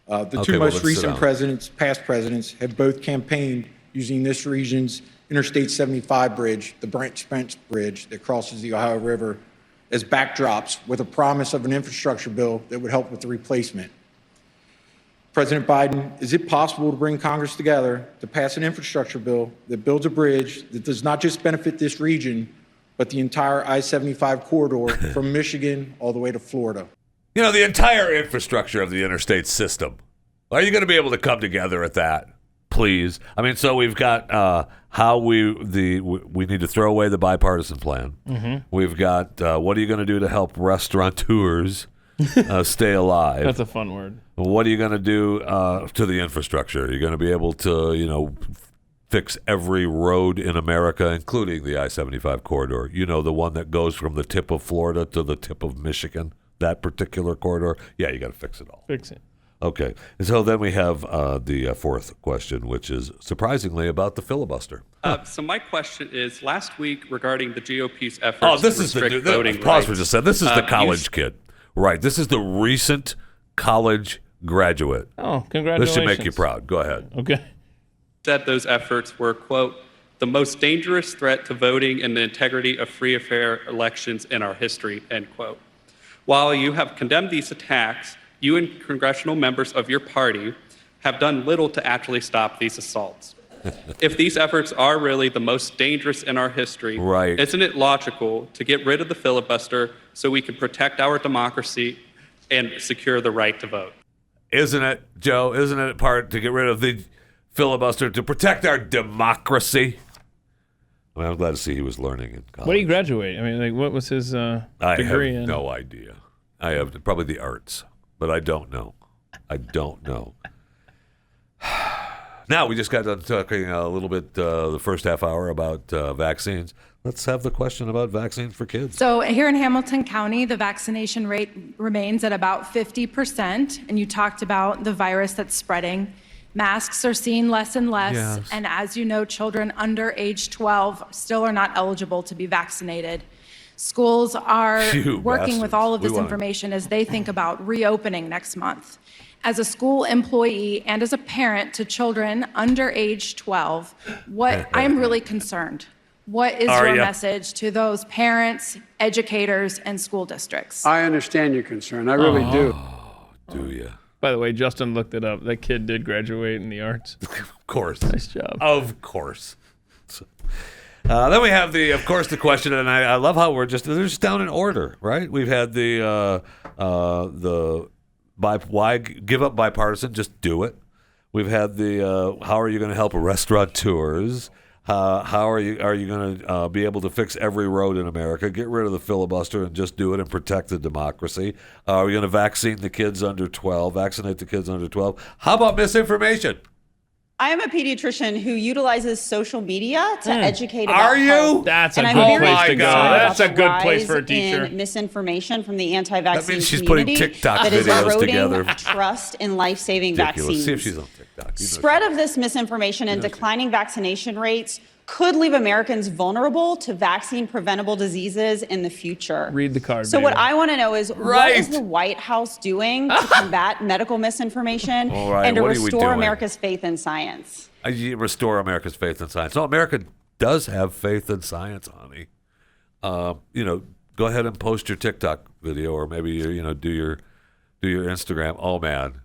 I: The two most recent presidents, past presidents, have both campaigned using this region's Interstate 75 bridge, the Brent Spence Bridge that crosses the Ohio River, as backdrops with a promise of an infrastructure bill that would help with the replacement. President Biden, is it possible to bring Congress together to pass an infrastructure bill that builds a bridge that does not just benefit this region, but the entire I-75 corridor from Michigan all the way to Florida?
B: You know, the entire infrastructure of the interstate system. Are you going to be able to come together at that? Please. I mean, so we've got how we need to throw away the bipartisan plan. Mm-hmm. We've got what are you going to do to help restaurateurs stay alive?
C: That's a fun word.
B: What are you going to do to the infrastructure? Are you going to be able to, fix every road in America, including the I-75 corridor? You know, the one that goes from the tip of Florida to the tip of Michigan, that particular corridor? Yeah, you got to fix it all.
C: Fix it.
B: Okay. And so then we have the fourth question, which is surprisingly about the filibuster.
J: So my question is, last week regarding the GOP's efforts to restrict voting rights.
B: Pause for just a second. This is the college kid. Right. This is the recent college graduate.
C: Oh, congratulations.
B: This should make you proud. Go ahead.
C: Okay.
J: Said those efforts were, quote, the most dangerous threat to voting and the integrity of free and fair elections in our history, end quote. While you have condemned these attacks, you and congressional members of your party have done little to actually stop these assaults. If these efforts are really the most dangerous in our history,
B: right,
J: isn't it logical to get rid of the filibuster so we can protect our democracy and secure the right to vote?
B: Isn't it, Joe? Isn't it part to get rid of the filibuster to protect our democracy? I mean, I'm glad to see he was learning in college.
C: What did he graduate? I mean, what was his degree?
B: I have no idea. I have probably the arts, but I don't know. Now, we just got done talking a little bit the first half hour about vaccines. Let's have the question about vaccines for kids.
K: So here in Hamilton County, the vaccination rate remains at about 50%, and you talked about the virus that's spreading. Masks are seen less and less, yes. And as you know, children under age 12 still are not eligible to be vaccinated. Schools are working with all of this information as they think about reopening next month. As a school employee and as a parent to children under age 12, I am really concerned. What is your message to those parents, educators, and school districts?
H: I understand your concern. I really do.
B: Do you?
C: By the way, Justin looked it up. That kid did graduate in the arts.
B: Of course.
C: Nice job.
B: Of course. Then we have the question, and I love how they're just down in order, right? We've had why give up bipartisan? Just do it. We've had the how are you going to help restaurateurs? How are you going to be able to fix every road in America? Get rid of the filibuster and just do it and protect the democracy. Are we going to vaccinate the kids under 12? How about misinformation?
L: I am a pediatrician who utilizes social media to educate about
B: Are you?
L: health.
C: That's a good place to go. That's a good place for a teacher.
L: Misinformation from the anti-vaccine
B: That means she's
L: community
B: putting TikTok
L: that is
B: videos
L: eroding
B: together.
L: trust in life-saving vaccines.
B: See if she's on TikTok.
L: Spread of this misinformation and declining vaccination rates could leave Americans vulnerable to vaccine-preventable diseases in the future.
C: Read the card.
L: So what I want to know is, what is the White House doing to combat medical misinformation and to restore America's faith in science?
B: Restore America's faith in science. No, America does have faith in science, honey. Go ahead and post your TikTok video, or maybe do your Instagram. Oh man.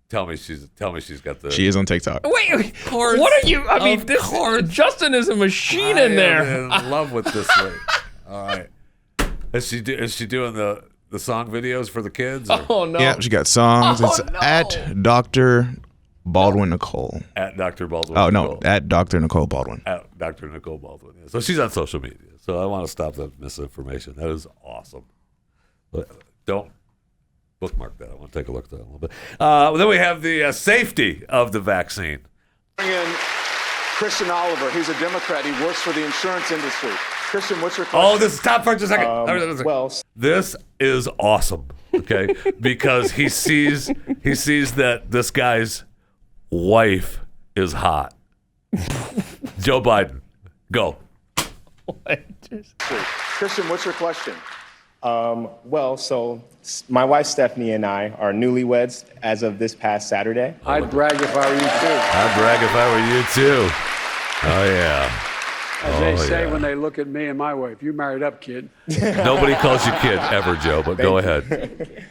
B: Tell me she's got the.
M: She is on TikTok.
C: Wait, of course. What are you? I mean, Justin is a machine in there.
B: I'm in love with this lady. All right. Is she doing the song videos for the kids? Or?
C: Oh no.
M: Yeah, she got songs. It's at Dr. Baldwin Nicole.
B: At Dr. Baldwin.
M: Oh,
B: Nicole.
M: no, at Dr. Nicole Baldwin.
B: At Dr. Nicole Baldwin. Yeah. So she's on social media. So I want to stop that misinformation. That is awesome. But don't bookmark that. I want to take a look at that a little bit. Then we have the safety of the vaccine.
N: Bring in Christian Oliver. He's a Democrat. He works for the insurance industry. Christian, what's your question?
B: Oh, this is top for just a second. This is awesome. Okay, because he sees that this guy's wife is hot. Joe Biden, go.
N: Christian, what's your question?
O: So my wife Stephanie and I are newlyweds as of this past Saturday.
H: I'd brag if I were you too.
B: I'd brag if I were you too. Oh yeah.
H: As they say when they look at me and my wife, you married up, kid.
B: Nobody calls you kid ever, Joe, but go ahead.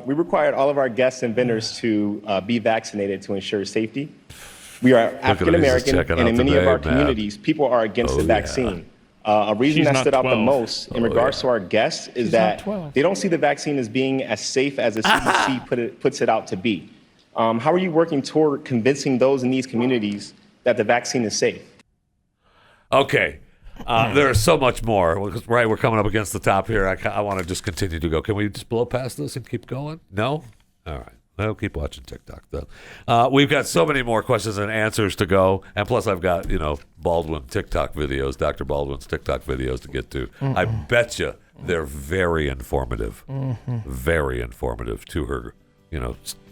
O: We required all of our guests and vendors to be vaccinated to ensure safety. We are African American, and in many of our communities, people are against the vaccine. A reason that stood out the most in regards to our guests is that they don't see the vaccine as being as safe as the CDC puts it out to be. How are you working toward convincing those in these communities that the vaccine is safe?
B: Okay. There is so much more. Right, we're coming up against the top here. I want to just continue to go. Can we just blow past this and keep going? No? All right. I'll keep watching TikTok, though. We've got so many more questions and answers to go. And plus, I've got, Baldwin TikTok videos, Dr. Baldwin's TikTok videos to get to. I bet you they're very informative. Very informative to her,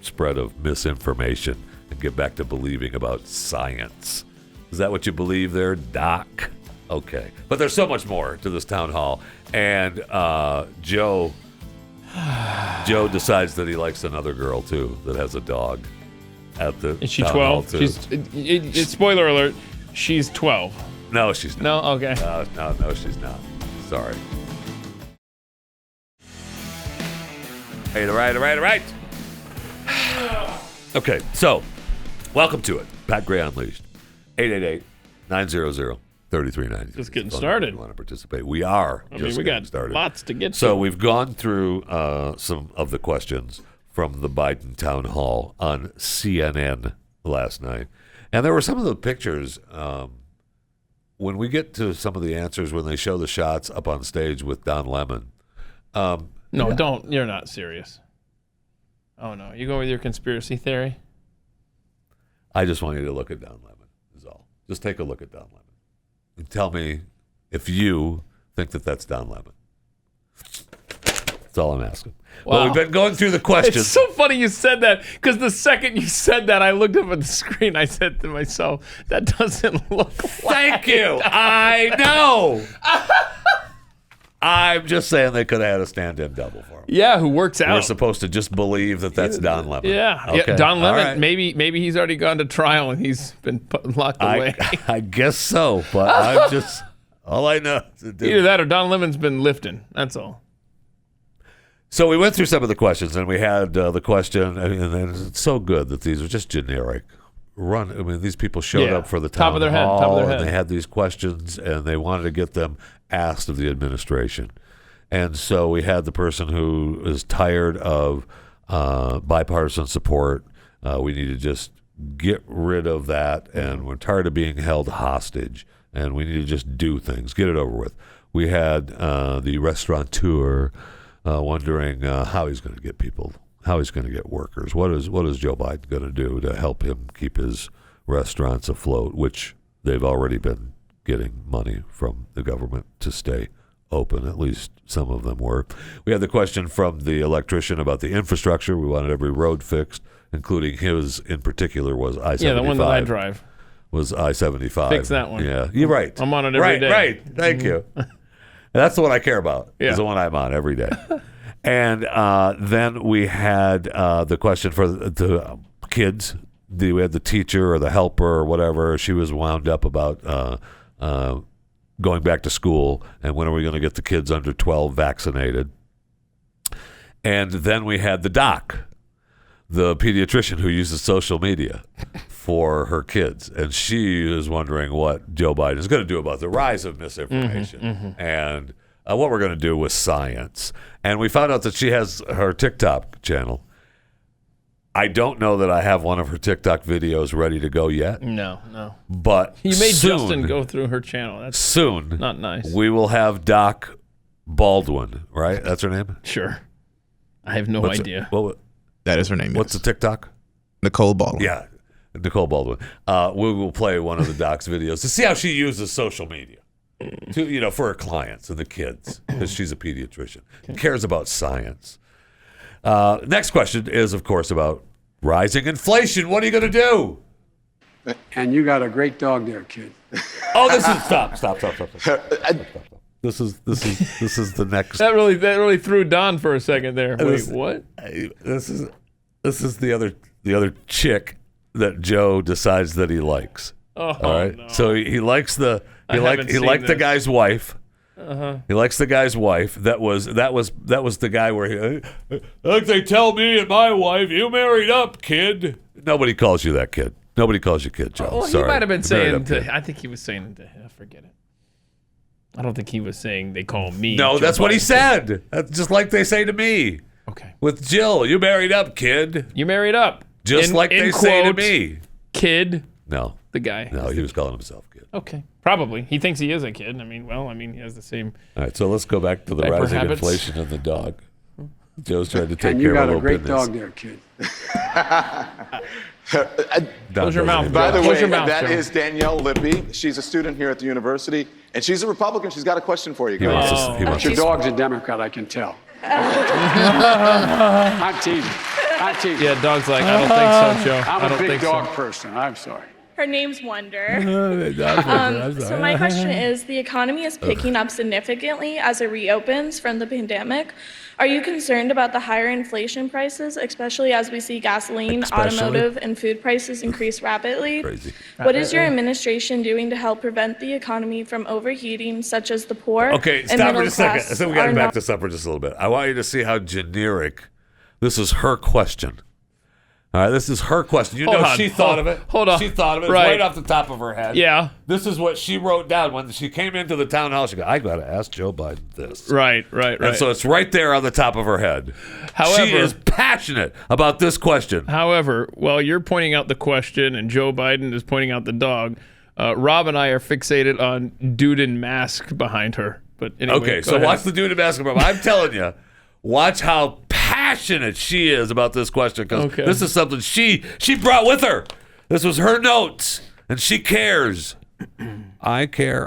B: spread of misinformation and get back to believing about science. Is that what you believe there, Doc? Okay. But there's so much more to this town hall. And Joe decides that he likes another girl, too, that has a dog at the
C: Is she
B: town
C: 12?
B: hall, too.
C: Spoiler alert, she's 12.
B: No, she's not.
C: No? Okay.
B: No, she's not. Sorry. All right. Okay, so welcome to it. Pat Gray Unleashed. 888-900-3390.
C: Just getting started.
B: If you want to participate. We are
C: we got
B: started.
C: Lots to get to.
B: So we've gone through some of the questions from the Biden town hall on CNN last night. And there were some of the pictures, when we get to some of the answers, when they show the shots up on stage with Don Lemon.
C: Don't. You're not serious. Oh, no. You go with your conspiracy theory?
B: I just want you to look at Don Lemon, is all. Just take a look at Don Lemon. And tell me if you think that that's Don Lemon. That's all I'm asking.
C: Wow.
B: Well, we've been going through the questions.
C: It's so funny you said that, because the second you said that, I looked up at the screen. I said to myself, that doesn't look
B: Thank you. I know. I'm just saying they could have had a stand-in double for him.
C: Yeah, who works out.
B: We're supposed to just believe that that's Don Lemon.
C: Yeah.
B: Okay.
C: Yeah, Don Lemon,
B: right.
C: maybe he's already gone to trial and he's been locked away.
B: I guess so, but I'm just, all I know is
C: either that or Don Lemon's been lifting. That's all.
B: So we went through some of the questions, and we had the question, and it's so good that these are just generic. These people showed up for the town hall, and they had these questions, and they wanted to get them asked of the administration. And so we had the person who is tired of bipartisan support. We need to just get rid of that, and we're tired of being held hostage, and we need to just do things, get it over with. We had the restaurateur wondering how he's going to get people, how he's going to get workers. What is Joe Biden going to do to help him keep his restaurants afloat, which they've already been getting money from the government to stay open. At least some of them were. We had the question from the electrician about the infrastructure. We wanted every road fixed, including his in particular was I-75.
C: Yeah, the one that I drive.
B: Was I-75.
C: Fix that one.
B: Yeah, you're right.
C: I'm on it every day.
B: Right. Thank you. That's the one I care about. Yeah. Is the one I'm on every day. And then we had the question for the kids. We had the teacher or the helper or whatever. She was wound up about going back to school and when are we going to get the kids under 12 vaccinated. And then we had the doc, the pediatrician who uses social media for her kids. And she is wondering what Joe Biden is going to do about the rise of misinformation and what we're going to do with science. And we found out that she has her TikTok channel. I don't know that I have one of her TikTok videos ready to go yet.
C: No.
B: But
C: You made
B: soon,
C: Justin go through her channel. That's
B: soon.
C: not nice.
B: We will have Doc Baldwin, right? That's her name?
C: Sure. I have no idea.
M: That is her name.
B: What's the TikTok?
M: Nicole Baldwin.
B: Yeah, Nicole Baldwin. We will play one of the Doc's videos to see how she uses social media for her clients and the kids, because she's a pediatrician. Cares about science. Next question is, of course, about rising inflation. What are you going to do?
H: And you got a great dog there, kid.
B: Oh, this is stop. This is the next.
C: That really threw Don for a second there. Wait, what?
B: This is the other chick that Joe decides that he likes.
C: Oh,
B: all right.
C: No.
B: So he likes the guy's wife.
C: Uh-huh.
B: He likes the guy's wife. That was the guy where like they tell me and my wife, you married up, kid. Nobody calls you that, kid. Nobody calls you kid, Joe.
C: Well,
B: Sorry.
C: he might have been
B: You
C: saying
B: married up, kid.
C: I think he was saying to forget it. I don't think he was saying they call me.
B: No,
C: Joe
B: that's what he
C: Biden.
B: said. That's just like they say to me.
C: Okay.
B: With Jill, you married up, kid.
C: You married up.
B: Just like they say to me.
C: Kid.
B: No.
C: The guy.
B: No, he was calling himself kid.
C: Okay. Probably. He thinks he is a kid. He has the same.
B: All right, so let's go back to the
C: diaper
B: rising
C: habits.
B: inflation and the dog. Joe's trying to take
H: And
B: care
H: you
B: of
H: got
B: a
H: a
B: little
H: great
B: business.
H: dog there, kid.
C: Close your mouth.
N: By the
C: Close
N: way,
C: your mouth,
N: that
C: Joe.
N: is Danielle Lippy. She's a student here at the university, and she's a Republican. She's got a question for you
B: He wants
N: guys.
B: to,
H: Your dog's a Democrat, I can tell. I'm teasing.
C: Yeah, dog's like, I don't think so, Joe. I
H: I'm a
C: don't
H: big
C: think
H: dog
C: so.
H: person. I'm sorry.
P: Her name's Wonder.
B: I'm
P: So my question is, the economy is picking up significantly as it reopens from the pandemic. Are you concerned about the higher inflation prices, especially as we see gasoline, automotive, and food prices increase rapidly?
B: Crazy.
P: What is your administration doing to help prevent the economy from overheating, such as the poor
B: Okay,
P: and
B: stop for
P: middle
B: a second.
P: class
B: So we got
P: are
B: to back
P: not-
B: this up for just a little bit. I want you to see how generic. This is her question. All right, this is her question. You
C: Hold
B: know,
C: on.
B: she thought of it.
C: Hold on.
B: She thought of it. It's
C: Right.
B: right off the top of her head.
C: Yeah.
B: This is what she wrote down when she came into the town hall. She go, I got to ask Joe Biden this.
C: Right.
B: And so it's right there on the top of her head.
C: However-
B: she is passionate about this question.
C: However, while you're pointing out the question and Joe Biden is pointing out the dog, Rob and I are fixated on dude in mask behind her. But anyway,
B: Okay,
C: go
B: so
C: ahead.
B: watch the dude in basketball. I'm telling you, watch how passionate she is about this question, because this is something she brought with her. This was her notes, and she cares. I care.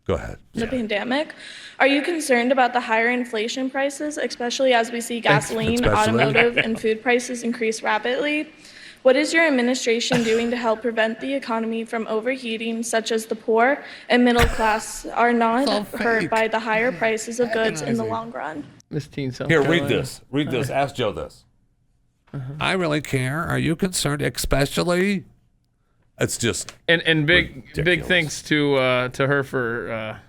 B: Go ahead.
P: The pandemic. Are you concerned about the higher inflation prices, especially as we see gasoline, automotive, and food prices increase rapidly? What is your administration doing to help prevent the economy from overheating, such as the poor and middle class are not hurt by the higher prices of goods in the long run?
C: Miss Teen South
B: Here,
C: Carolina.
B: read this. Read this. Ask Joe this. I really care. Are you concerned, especially? It's just
C: And big
B: ridiculous.
C: thanks to her for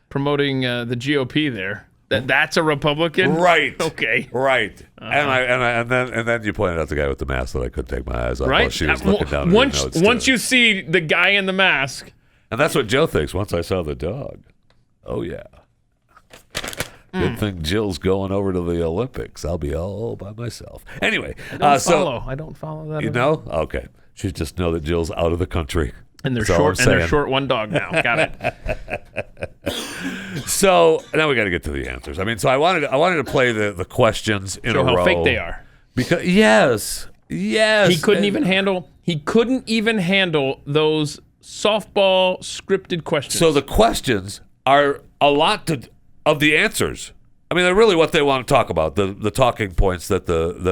C: promoting the GOP there. That's a Republican,
B: right?
C: Okay,
B: right. And then you pointed out the guy with the mask that I couldn't take my eyes off
C: right.
B: while she was looking down at her notes,
C: Once
B: too.
C: you see the guy in the mask,
B: And that's what Joe thinks once I saw the dog. Oh, yeah. Good thing Jill's going over to the Olympics. I'll be all by myself. Anyway,
C: I don't follow that.
B: You
C: at all.
B: know? Okay. She just know that Jill's out of the country.
C: And they're
B: That's all I'm
C: short. And they're
B: saying.
C: short one dog now. Got it.
B: So now we got to get to the answers. I mean, so I wanted to play the questions in
C: Show
B: a row.
C: how fake they are.
B: Because yes,
C: He couldn't even handle those softball scripted questions.
B: So the questions are a lot of the answers. I mean, they're really what they want to talk about, the talking points that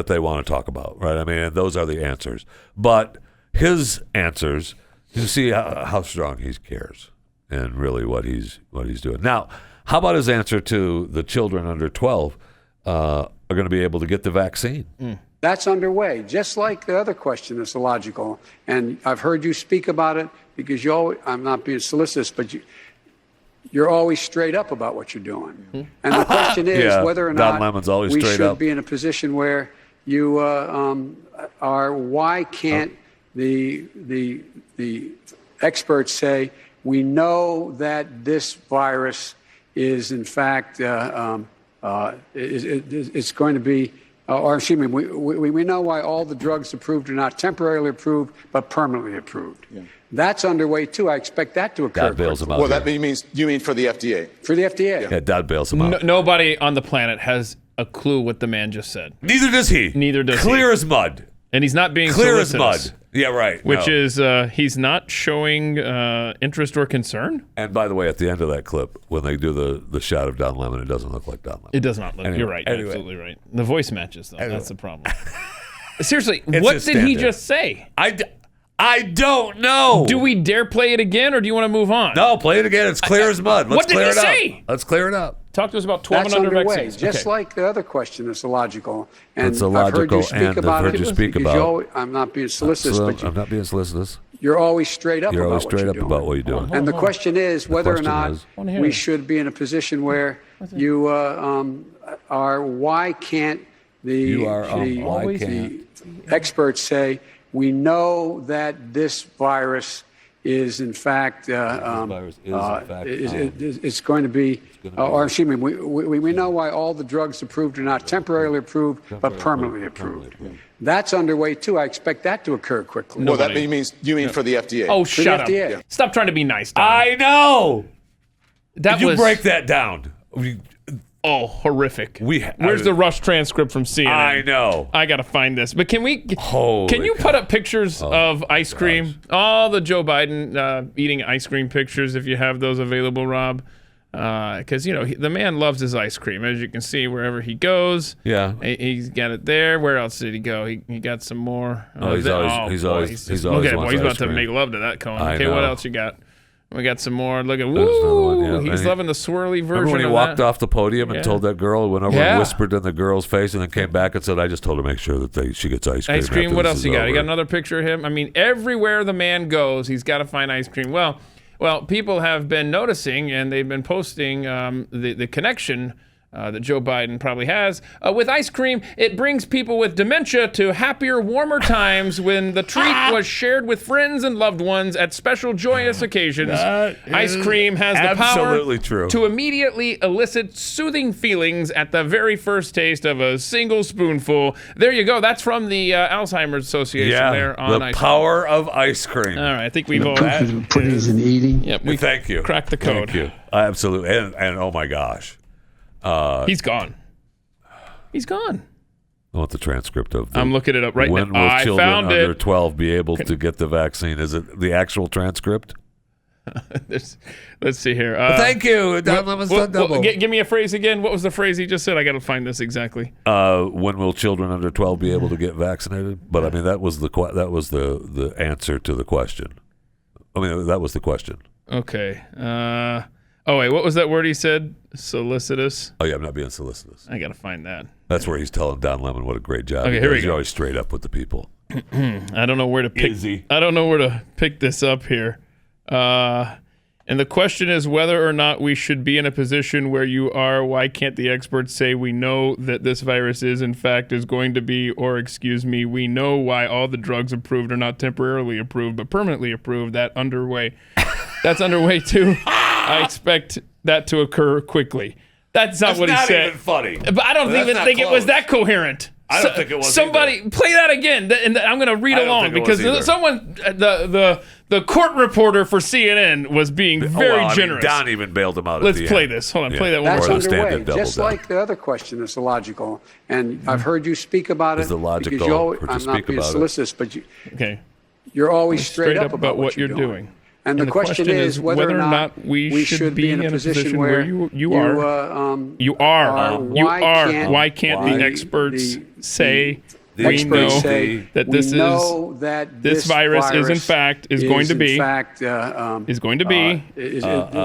B: they want to talk about, right? I mean, and those are the answers. But his answers, you see how strong he cares and really what he's doing. Now, how about his answer to the children under 12 are going to be able to get the vaccine?
H: That's underway, just like the other question that's illogical. And I've heard you speak about it because you always, I'm not being solicitous, but you're always straight up about what you're doing. And the question is whether or
B: Don
H: not
B: Lemon's always
H: we
B: straight
H: should
B: up.
H: be in a position where you are, why can't the experts say, we know that this virus is in fact, it's going to be or excuse me, we know why all the drugs approved are not temporarily approved, but permanently approved. Yeah. That's underway too. I expect that to occur.
B: Dodd bails him out.
N: Well, that means you mean for the FDA?
H: For the FDA.
B: Yeah, Dodd bails him out.
C: Nobody on the planet has a clue what the man just said.
B: Neither does he.
C: Neither does he.
B: Clear as mud.
C: And he's not being
B: clear
C: solicitous.
B: as mud. Yeah, right.
C: Which is he's not showing interest or concern.
B: And by the way, at the end of that clip, when they do the shot of Don Lemon, it doesn't look like Don Lemon.
C: It does not look.
B: Anyway,
C: you're right.
B: anyway.
C: Absolutely right. The voice matches, though.
B: Anyway.
C: That's the problem. Seriously,
B: It's
C: what
B: his
C: did he
B: standard.
C: just say?
B: I don't know.
C: Do we dare play it again, or do you want to move on?
B: No, play it again. It's clear as mud. Let's
C: what did
B: clear
C: he
B: it up.
C: say?
B: Let's clear it up.
C: Talk to us about 12
H: That's
C: and under
H: underway,
C: vaccines.
H: just
C: Okay.
H: like the other question that's illogical. And
B: That's illogical,
H: I've heard you speak
B: and
H: about
B: I've heard
H: it
B: you speak
H: because
B: about-
H: I'm not being solicitous, but
B: I'm not being solicitous.
H: you're always straight up
B: You're
H: about
B: always
H: what
B: straight
H: you're
B: up
H: doing.
B: about what you're doing.
H: And the question is whether or
B: question
H: not
B: is-
H: we should be in a position where you are. Why can't the experts say we know that this virus is in fact it's going to be, or excuse me, we know why all the drugs approved are not temporarily approved but permanently approved. That's underway too. I expect that to occur quickly.
N: Well, that means you mean for the FDA?
C: Oh,
H: For the
C: shut up.
H: FDA.
C: Stop trying to be nice, Don.
B: I know.
C: That
B: Could you
C: was
B: break that down?
C: horrific. Where's the Rush transcript from CNN?
B: I know.
C: I gotta find this. But can
B: Holy
C: you put up pictures of ice cream? All the Joe Biden eating ice cream pictures, if you have those available, Rob. Because the man loves his ice cream, as you can see wherever he goes.
B: Yeah,
C: he's got it there. Where else did he go? He got some more.
B: He's always
C: look at him. He's about to
B: cream.
C: make love to that cone.
B: I
C: Okay,
B: know.
C: what else you got? We got some more. Look at
B: There's another one, yeah.
C: He's
B: And
C: loving the swirly version.
B: Remember when he
C: of
B: walked
C: that?
B: off the podium and
C: Yeah.
B: told that girl, went over
C: Yeah.
B: and whispered in the girl's face, and then came back and said, "I just told her to make sure that she gets ice cream."
C: Ice cream.
B: after
C: What
B: this
C: else
B: is
C: you got? You
B: over."
C: got another picture of him. I mean, everywhere the man goes, he's got to find ice cream. Well, people have been noticing, and they've been posting the connection that Joe Biden probably has with ice cream. It brings people with dementia to happier, warmer times when the treat was shared with friends and loved ones at special, joyous occasions. Ice cream has the power
B: absolutely true.
C: to immediately elicit soothing feelings at the very first taste of a single spoonful. There you go. That's from the Alzheimer's Association. There on
B: the
C: ice
B: power of ice cream.
C: All right, I think we've all
H: Puddings and eating.
C: Yep, we
B: Thank you.
C: cracked the code.
B: Thank you. Absolutely. And oh my gosh.
C: He's gone. He's gone.
B: I want the transcript of
C: I'm looking it up right
B: when
C: now.
B: will
C: I
B: children
C: found
B: under
C: it.
B: 12 be able to get the vaccine? Is it the actual transcript?
C: Let's see here.
B: Thank you. Don Lemon's done double.
C: Give me a phrase again. What was the phrase he just said? I got to find this exactly.
B: When will children under 12 be able to get vaccinated? But I mean, that was the answer to the question. I mean, that was the question.
C: Okay. Oh wait, what was that word he said? Solicitous.
B: Oh yeah, I'm not being solicitous.
C: I got to find that.
B: That's where he's telling Don Lemon what a great job.
C: Okay,
B: he
C: here we
B: does.
C: go.
B: He's always straight up with the people.
C: I don't know where to pick.
B: Easy.
C: I don't know where to pick this up here. And the question is whether or not we should be in a position where you are. Why can't the experts say we know that this virus is going to be, or excuse me, we know why all the drugs approved are not temporarily approved but permanently approved. That's underway too. I expect that to occur quickly. That's not what he said.
B: That's not even funny.
C: But I don't even think it was that coherent.
B: I don't think it was.
C: Somebody play that again, and I'm going to read along because someone, the court reporter for CNN was being very generous.
B: Don even bailed him out.
C: Let's
B: at the
C: play
B: end.
C: this. Hold on,
B: Yeah.
C: play that one
H: That's
C: more.
H: underway, just like the other question that's illogical. And I've heard you speak about
B: Is
H: it.
B: it logical
H: because you always,
B: or to
H: I'm not
B: speak
H: being
B: about it?
H: solicitous, but
C: Okay.
H: you're always straight up about what
C: you're doing.
H: And the question is whether or not
C: we should be in a position where you are.
H: Why
C: Why can't the experts say we know that this virus is in fact going to be,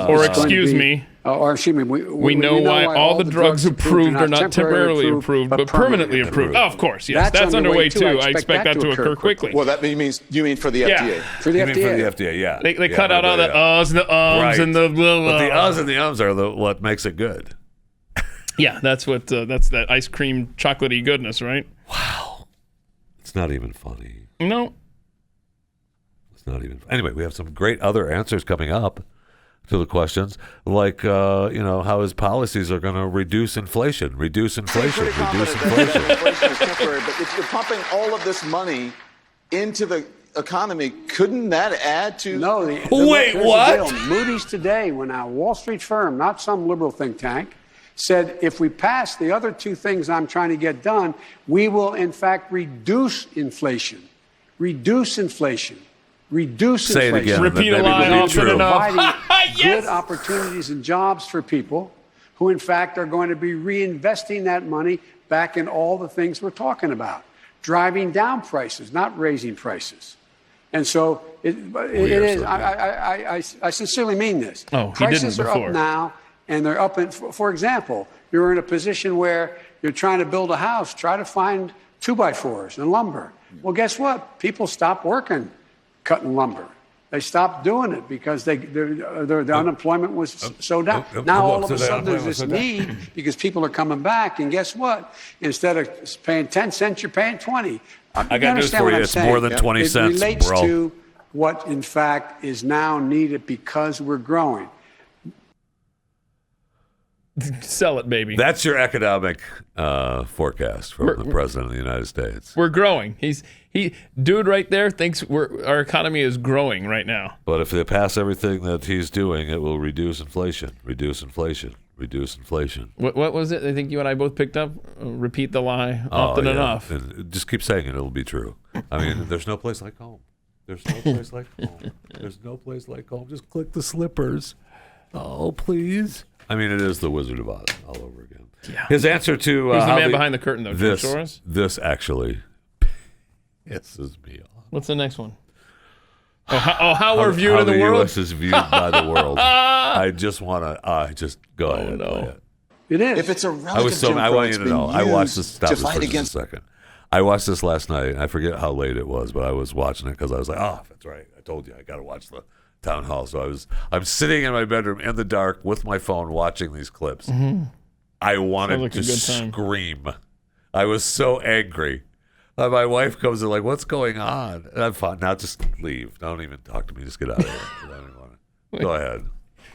C: or excuse me,
H: or excuse me,
C: we know why all the drugs approved are not temporarily approved but permanently approved. Oh, of course, yes, that's underway too. I expect that to occur quickly.
N: Well, that means you mean for the FDA?
H: For the
B: You mean
H: FDA.
B: for the FDA, yeah.
C: They cut out all the uhs and the ums
B: Right.
C: and the blah, blah.
B: But the uhs and the ums are what makes it good.
C: Yeah, that's what that's that ice cream chocolatey goodness, right?
B: Wow. It's not even funny.
C: No.
B: It's not even. Anyway, we have some great other answers coming up. to the questions, like how his policies are going to reduce inflation.
N: Inflation is temporary, but if you're pumping all of this money into the economy, couldn't that add to?
H: No.
B: Wait, what?
H: Moody's today, when a Wall Street firm, not some liberal think tank, said if we pass the other two things I'm trying to get done, we will in fact reduce inflation. Reduce inflation.
B: Say it again.
C: Repeat a line often enough.
H: Providing good opportunities and jobs for people who, in fact, are going to be reinvesting that money back in all the things we're talking about. Driving down prices, not raising prices. And so it is. I sincerely mean this. Prices are up now, and they're up. For example, you're in a position where you're trying to build a house, try to find 2x4s and lumber. Well, guess what? People stop working cutting lumber. They stopped doing it because their unemployment was so down. Now all of a sudden there's this need because people are coming back, and guess what? Instead of paying 10 cents, you're paying 20.
B: I got news for you. It's more than 20 cents,
H: It relates
B: bro.
H: to what, in fact, is now needed because we're growing.
C: Sell it, baby.
B: That's your economic forecast from the President of the United States.
C: We're growing. Dude right there thinks our economy is growing right now.
B: But if they pass everything that he's doing, it will reduce inflation. Reduce inflation. Reduce inflation.
C: What was it? I think you and I both picked up. Repeat the lie often enough.
B: And just keep saying it. It'll be true. I mean, there's no place like home. There's no place like home. There's no place like home. Just click the slippers. Oh, please. I mean, it is the Wizard of Oz all over again.
C: Yeah.
B: His answer to
C: who's the man behind the curtain, though? George Soros?
B: This actually pisses me off.
C: What's the next one? How we're viewed in the world?
B: How the U.S. is viewed by the world. I just want to just go ahead and play it.
H: It is.
N: If it's a relative
B: I want you to know. I watched this. Stop
N: to
B: this for
N: fight
B: just
N: against
B: a second. I watched this last night. I forget how late it was, but I was watching it because I was like, "Oh, that's right. I told you I got to watch the town hall." So I'm sitting in my bedroom in the dark with my phone watching these clips.
C: Mm-hmm.
B: I wanted to scream. I was so angry. My wife comes in like, "What's going on?" And I'm fine. Now just leave. Don't even talk to me. Just get out of here. I don't even want to. Go ahead.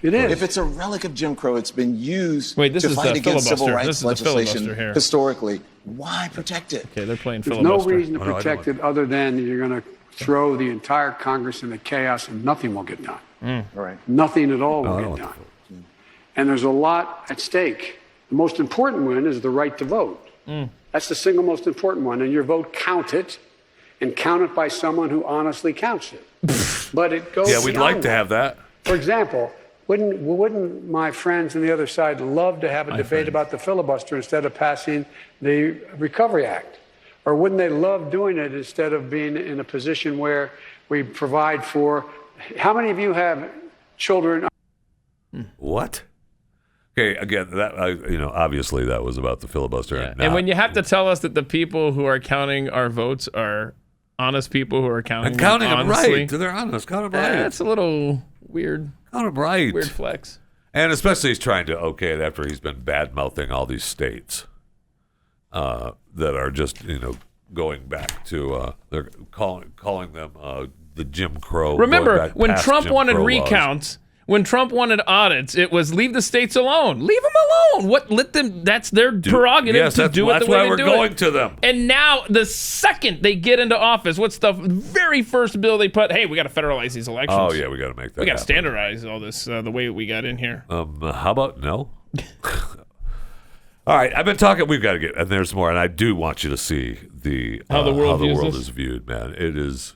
H: It is.
N: If it's a relic of Jim Crow, it's been used
C: this
N: to
C: is
N: fight
C: the
N: against civil
C: filibuster.
N: rights
C: This is the
N: legislation
C: filibuster here.
N: historically. Why protect it?
C: Okay, they're playing
H: There's
C: filibuster.
H: no reason to protect it other than you're going to throw the entire Congress into chaos and nothing will get done.
N: Right.
H: Nothing at all will get done. And there's a lot at stake. The most important one is the right to vote. That's the single most important one. And your vote counted, and counted by someone who honestly counts it. But it goes
B: Yeah, we'd like to
H: that.
B: have that.
H: For example, wouldn't my friends on the other side love to have a debate about the filibuster instead of passing the Recovery Act? Or wouldn't they love doing it instead of being in a position where we provide for... How many of you have children...
B: What? Okay, again, that obviously that was about the filibuster.
C: Yeah. And when you have to tell us that the people who are counting our votes are honest people who are counting
B: them
C: honestly,
B: right, they're honest. Count them right.
C: That's a little weird.
B: Count them right.
C: Weird flex.
B: And especially he's trying to okay it after he's been bad mouthing all these states that are just going back to they're calling them the Jim Crow.
C: Remember when Trump
B: Jim
C: wanted
B: Crow
C: recounts? When Trump wanted audits, it was leave the states alone. Leave them alone. What? Let them. That's their prerogative to do it the way they do it.
B: That's why we're going to them.
C: And now, the second they get into office, what's the very first bill they put? Hey, we got to federalize these elections.
B: Oh yeah, we got to make that.
C: We got to standardize all this the way we got in here.
B: How about no? All right, I've been talking. We've got to get, and there's more. And I do want you to see how the world is viewed, man. It is.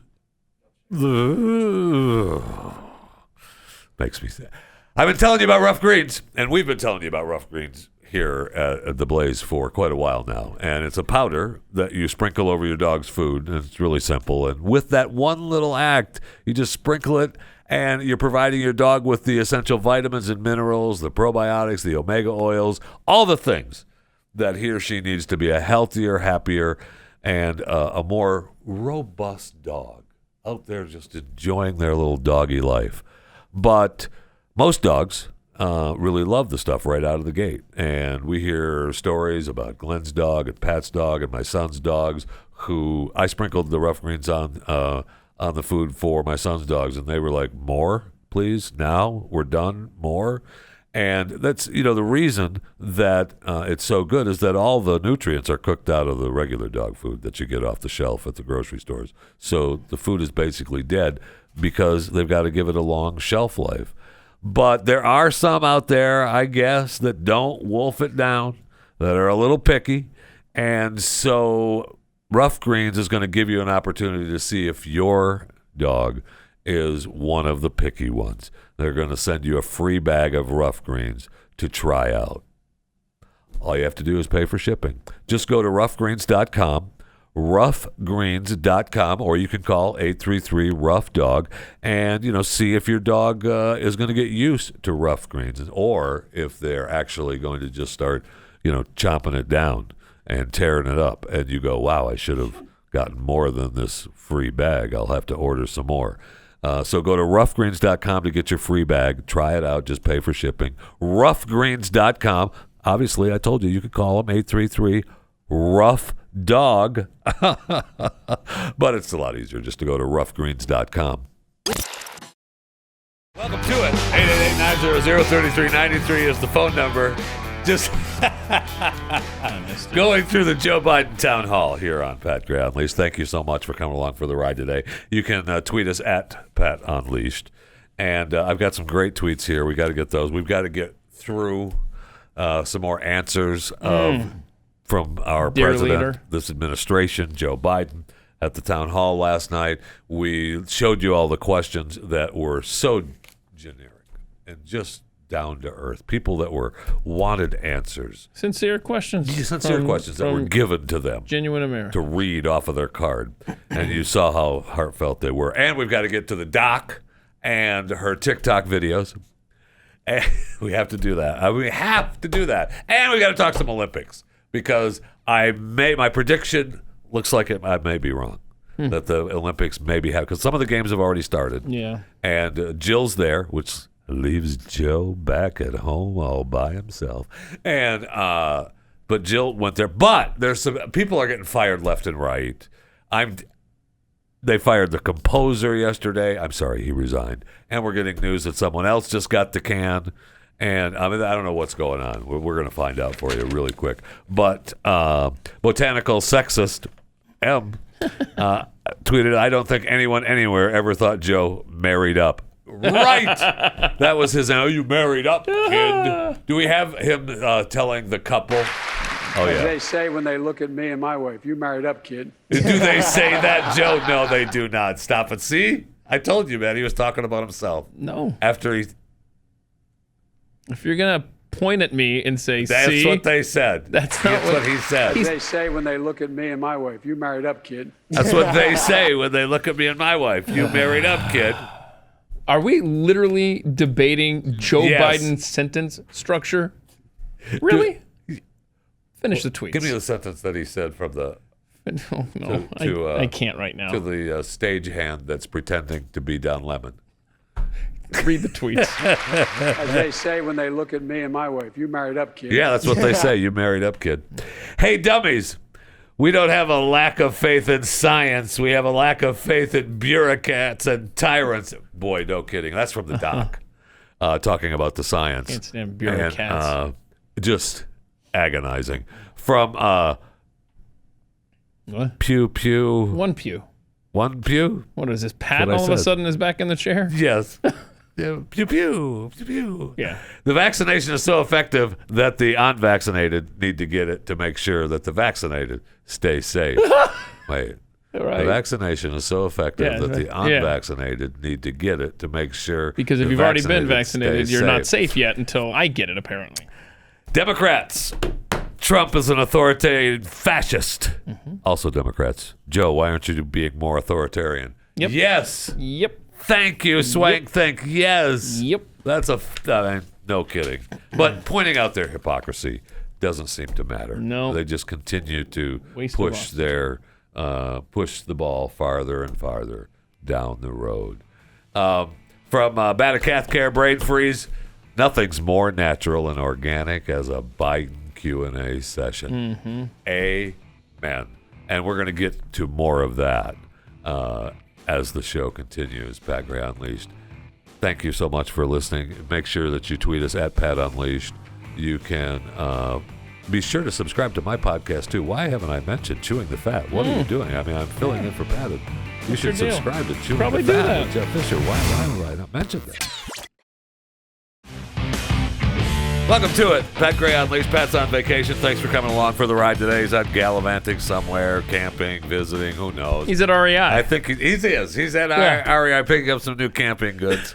B: Makes me sad. I've been telling you about rough greens, and we've been telling you about rough greens here at the Blaze for quite a while now. And it's a powder that you sprinkle over your dog's food, and it's really simple. And with that one little act, you just sprinkle it, and you're providing your dog with the essential vitamins and minerals, the probiotics, the omega oils, all the things that he or she needs to be a healthier, happier, and a more robust dog out there just enjoying their little doggy life. But most dogs really love the stuff right out of the gate. And we hear stories about Glenn's dog and Pat's dog and my son's dogs who I sprinkled the rough greens on the food for my son's dogs. And they were like, more? please. Now we're done. More. And that's, the reason that it's so good is that all the nutrients are cooked out of the regular dog food that you get off the shelf at the grocery stores. So the food is basically dead because they've got to give it a long shelf life. But there are some out there, I guess, that don't wolf it down, that are a little picky. And so Rough Greens is going to give you an opportunity to see if your dog is one of the picky ones. They're going to send you a free bag of Rough Greens to try out. All you have to do is pay for shipping. Just go to roughgreens.com, roughgreens.com, or you can call 833-ROUGH-DOG and, see if your dog is going to get used to Rough Greens or if they're actually going to just start, chomping it down and tearing it up. And you go, wow, I should have gotten more than this free bag. I'll have to order some more. So go to roughgreens.com to get your free bag. Try it out. Just pay for shipping. Roughgreens.com. Obviously, I told you could call them 833-ROUGH-DOG. But it's a lot easier just to go to roughgreens.com. Welcome to it. 888-900-3393 is the phone number. Just going through the Joe Biden town hall here on Pat Gray Unleashed. Thank you so much for coming along for the ride today. You can tweet us at Pat Unleashed. And I've got some great tweets here. We got to get those. We've got to get through some more answers from our president, this administration, Joe Biden, at the town hall last night. We showed you all the questions that were so generic and just down to earth. People that wanted answers.
C: Sincere questions.
B: Sincere questions that were given to them.
C: Genuine America.
B: To read off of their card. And you saw how heartfelt they were. And we've got to get to the doc and her TikTok videos. And we have to do that. We have to do that. And we got to talk some Olympics because my prediction looks like I may be wrong. That the Olympics maybe have, because some of the games have already started.
C: Yeah.
B: And Jill's there, which leaves Joe back at home all by himself. And but Jill went there. But there's some people are getting fired left and right. They fired the composer yesterday. I'm sorry, he resigned. And we're getting news that someone else just got the can. And I don't know what's going on. We're going to find out for you really quick. But botanical sexist M tweeted, "I don't think anyone anywhere ever thought Joe married up." Right. That was his, you married up, kid. Do we have him telling the couple? Oh, yeah.
H: They say when they look at me and my wife, you married up, kid.
B: Do they say that, Joe? No, they do not. Stop it. See? I told you, man. He was talking about himself.
C: No.
B: After he...
C: If you're going to point at me and say,
B: that's what they said.
C: That's not
B: what he said.
H: They say when they look at me and my wife, you married up, kid.
B: That's what they say when they look at me and my wife. You married up, kid.
C: Are we literally debating Joe Biden's sentence structure? Really? Finish the tweets.
B: Give me the sentence that he said from the...
C: No, I can't right now.
B: To the stagehand that's pretending to be Don Lemon.
C: Read the tweets.
H: As they say when they look at me and my wife, you married up, kid.
B: Yeah, that's what they say. You married up, kid. Hey, dummies. We don't have a lack of faith in science. We have a lack of faith in bureaucrats and tyrants. Boy, no kidding. That's from the doc, talking about the science.
C: Can't stand bureaucrats.
B: And, just agonizing. From
C: what?
B: Pew Pew.
C: One pew.
B: One pew?
C: What is this? Pat all of a sudden is back in the chair?
B: Yes. Yeah, pew, pew, pew, pew.
C: Yeah.
B: The vaccination is so effective that the unvaccinated need to get it to make sure that the vaccinated stay safe. Wait.
C: Right.
B: The vaccination is so effective that the unvaccinated need to get it to make sure.
C: Because if you've already been vaccinated, you're not safe yet until I get it, apparently.
B: Democrats. Trump is an authoritarian fascist.
C: Mm-hmm.
B: Also Democrats. Joe, why aren't you being more authoritarian?
C: Yep.
B: Yes.
C: Yep.
B: Thank you, Swank.
C: Yep.
B: Think yes.
C: Yep.
B: That's no kidding. But pointing out their hypocrisy doesn't seem to matter.
C: No.
B: They just continue to
C: push
B: the ball farther and farther down the road. From Batacare Brain Freeze, nothing's more natural and organic as a Biden Q&A session.
C: Mm-hmm.
B: Amen. And we're going to get to more of that as the show continues. Pat Gray Unleashed. thank you so much for listening. Make sure that you tweet us at Pat Unleashed. You can be sure to subscribe to my podcast, too. Why haven't I mentioned Chewing the Fat? What are you doing? I mean, I'm filling in for Pat. You should subscribe to Chewing the Fat with Jeff Fisher. Why would I not mention that? Welcome to it. Pat Gray Unleashed. Pat's on vacation. Thanks for coming along for the ride today. He's out gallivanting somewhere, camping, visiting. Who knows?
C: He's at REI.
B: I think he is. He's at REI picking up some new camping goods.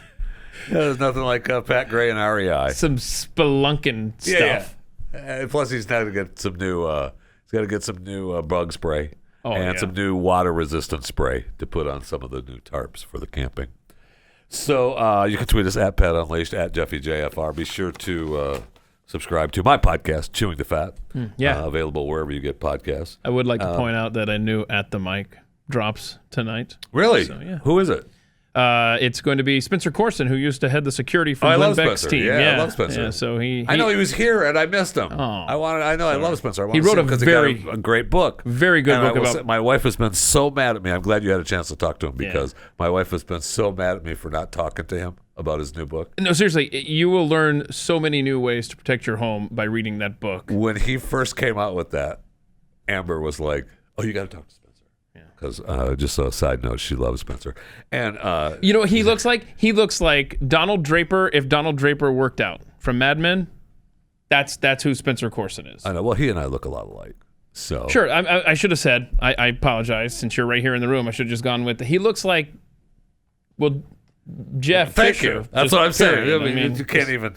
B: There's nothing like Pat Gray and REI.
C: Some spelunking stuff.
B: Yeah. Plus, he's got to get some new. He's got to get some new bug spray and some new water-resistant spray to put on some of the new tarps for the camping. So you can tweet us at Pat Unleashed, at JeffyJFR. Be sure to subscribe to my podcast, Chewing the Fat. Available wherever you get podcasts.
C: I would like to point out that a new At the Mic drops tonight.
B: Really?
C: So, yeah.
B: Who is it?
C: It's going to be Spencer Corson, who used to head the security for Glenn Beck's team.
B: Yeah, I love Spencer.
C: Yeah, so I
B: know he was here and I missed him. I love Spencer.
C: He wrote a
B: great book.
C: Very good book about.
B: My wife has been so mad at me. I'm glad you had a chance to talk to him because my wife has been so mad at me for not talking to him about his new book.
C: No, seriously, you will learn so many new ways to protect your home by reading that book.
B: When he first came out with that, Amber was like, "Oh, you got to talk to Spencer." Because just a side note, she loves Spencer. And
C: you know what he looks like? He looks like Donald Draper if Donald Draper worked out from Mad Men. That's who Spencer Corson is.
B: I know. Well, he and I look a lot alike. So
C: sure, I should have said. I apologize. Since you're right here in the room, I should have just gone with. He looks like, Jeff
B: Thank
C: Fisher.
B: You. That's what I'm saying. I mean, you can't even.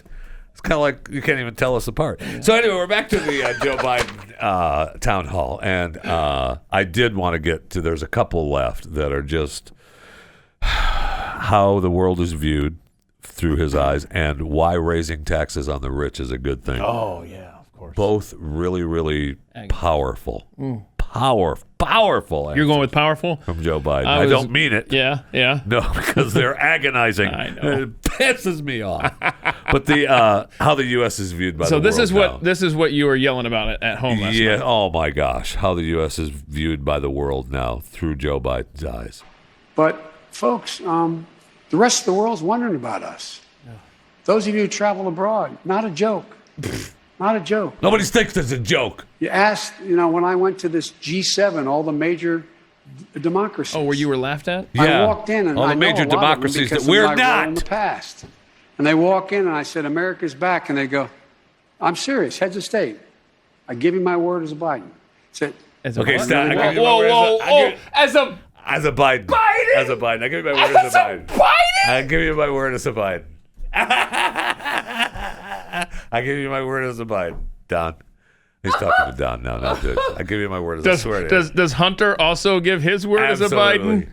B: It's kind of like you can't even tell us apart. So anyway, we're back to the Joe Biden town hall, and I did want to get to. There's a couple left that are just how the world is viewed through his eyes, and why raising taxes on the rich is a good thing.
C: Oh yeah, of course.
B: Both really, really powerful. Powerful.
C: You're going with powerful?
B: From Joe Biden. I don't mean it.
C: Yeah.
B: No, because they're agonizing.
C: I know.
B: It pisses me off. But the how the U.S. is viewed by the world
C: this is what you were yelling about at home last night.
B: Oh my gosh, how the U.S. is viewed by the world now through Joe Biden's eyes.
H: But folks, the rest of the world's wondering about us. Yeah. Those of you who travel abroad, not a joke. Not a joke.
B: Nobody thinks it's a joke.
H: You asked, when I went to this G7, all the major democracies.
C: Oh, where you were laughed at?
H: I walked in and
B: all the major democracies that we're not
H: in the past. And they walk in and I said, "America's back," and they go, "I'm serious, heads of state. I give you my word as a Biden." Said,
B: okay, stop.
C: Whoa! As a
B: Biden.
C: Biden.
B: As a Biden. I give you my word as a Biden. I give you my word as a Biden. I give you my word as a Biden. Don. He's talking to Don now. Not Dukes. I give you my word as a swear to
C: Does Hunter also give his word as a Biden?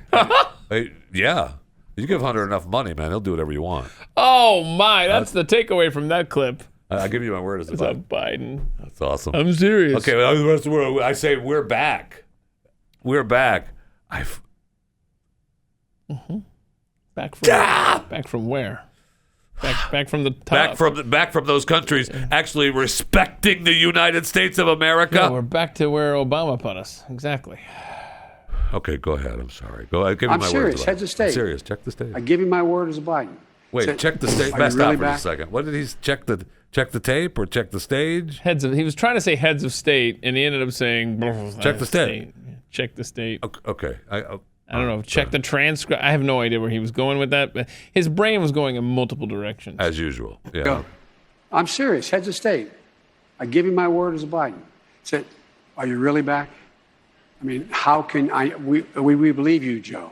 B: Yeah. You give Hunter enough money, man. He'll do whatever you want.
C: Oh, my. That's the takeaway from that clip.
B: I give you my word as a Biden. That's awesome.
C: I'm serious.
B: Okay, well, the rest of the world, I say we're back. We're back.
C: Back from where? Back from the top.
B: Back from those countries actually respecting the United States of America.
C: Yeah, we're back to where Obama put us. Exactly.
B: Okay, go ahead. I'm sorry. Go ahead. Give me my
H: serious.
B: Word
H: Heads of state.
B: I'm serious. Check the state.
H: I give you my word as a Biden.
B: Wait, check the state. Best stop for a second. What did he check the tape or check the stage?
C: He was trying to say heads of state, and he ended up saying
B: check the state.
C: Check the state.
B: Okay.
C: I don't know. Check the transcript. I have no idea where he was going with that. But his brain was going in multiple directions.
B: As usual. Yeah.
H: Go. I'm serious. Heads of state. I give you my word as a Biden. Said, "Are you really back? I mean, how can we believe you, Joe?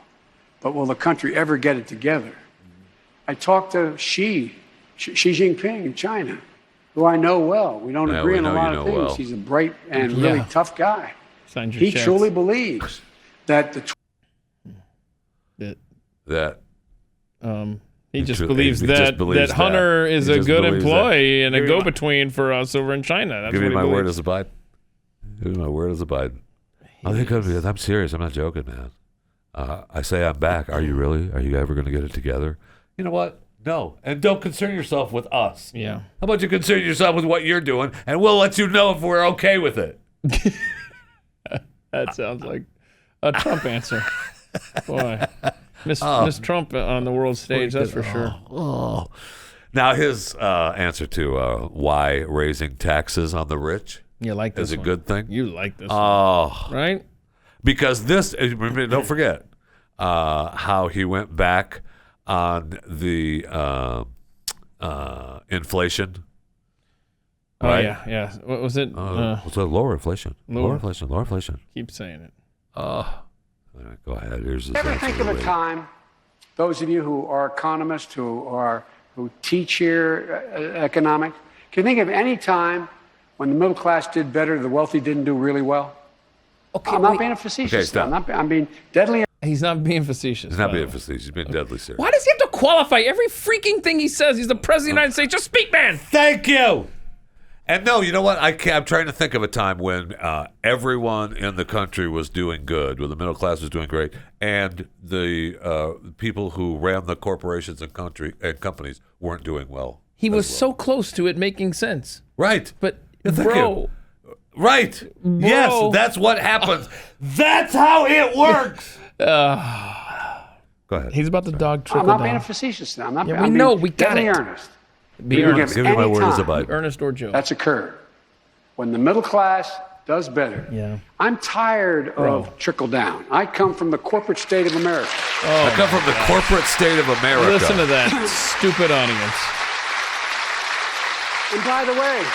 H: But will the country ever get it together?" I talked to Xi Jinping in China, who I know well. We don't agree on a lot of things. Well. He's a bright and really tough guy. He truly believes that
C: he just believes that Hunter is a good employee and a go-between for us over in China. That's
B: give
C: me
B: my word as a Biden. Give me my word as a Biden. I'm serious. I'm not joking, man. I say I'm back. Are you really? Are you ever going to get it together? You know what? No. And don't concern yourself with us.
C: Yeah.
B: How about you concern yourself with what you're doing, and we'll let you know if we're okay with it.
C: That sounds like a Trump answer. Boy. Miss Trump on the world stage, that's for sure.
B: Now, his answer to why raising taxes on the rich is a good thing.
C: You like this one, right?
B: Because don't forget how he went back on the inflation. Right?
C: Oh, yeah. What was it?
B: What's lower inflation? Lower inflation.
C: Keep saying it.
B: Go ahead. Here's his
H: Ever think of a time, those of you who are economists, who teach here economics, can you think of any time when the middle class did better, the wealthy didn't do really well? Okay, I'm not being facetious.
B: Okay,
H: I'm being deadly.
C: He's not being facetious.
B: He's not being facetious. He's being deadly serious.
C: Why does he have to qualify every freaking thing he says? He's the president of the United States. Just speak, man.
B: Thank you. And no, you know what? I'm trying to think of a time when everyone in the country was doing good, when the middle class was doing great, and the people who ran the corporations and companies weren't doing well.
C: He was so close to it making sense.
B: Right.
C: But,
B: bro. Right.
C: Bro.
B: Yes, that's what happens. That's how it works. Go ahead.
C: He's about the dog trickle
H: I'm not
C: down.
H: being facetious now.
C: We know. We got it.
H: Earnest.
C: Be earnest.
B: Give me my word as a Biden.
C: Earnest or joke.
H: That's occurred. When the middle class does better.
C: Yeah.
H: I'm tired of trickle down. I come from the corporate state of America.
B: I come from the corporate state of America.
C: Listen to that stupid audience.
H: And by the way,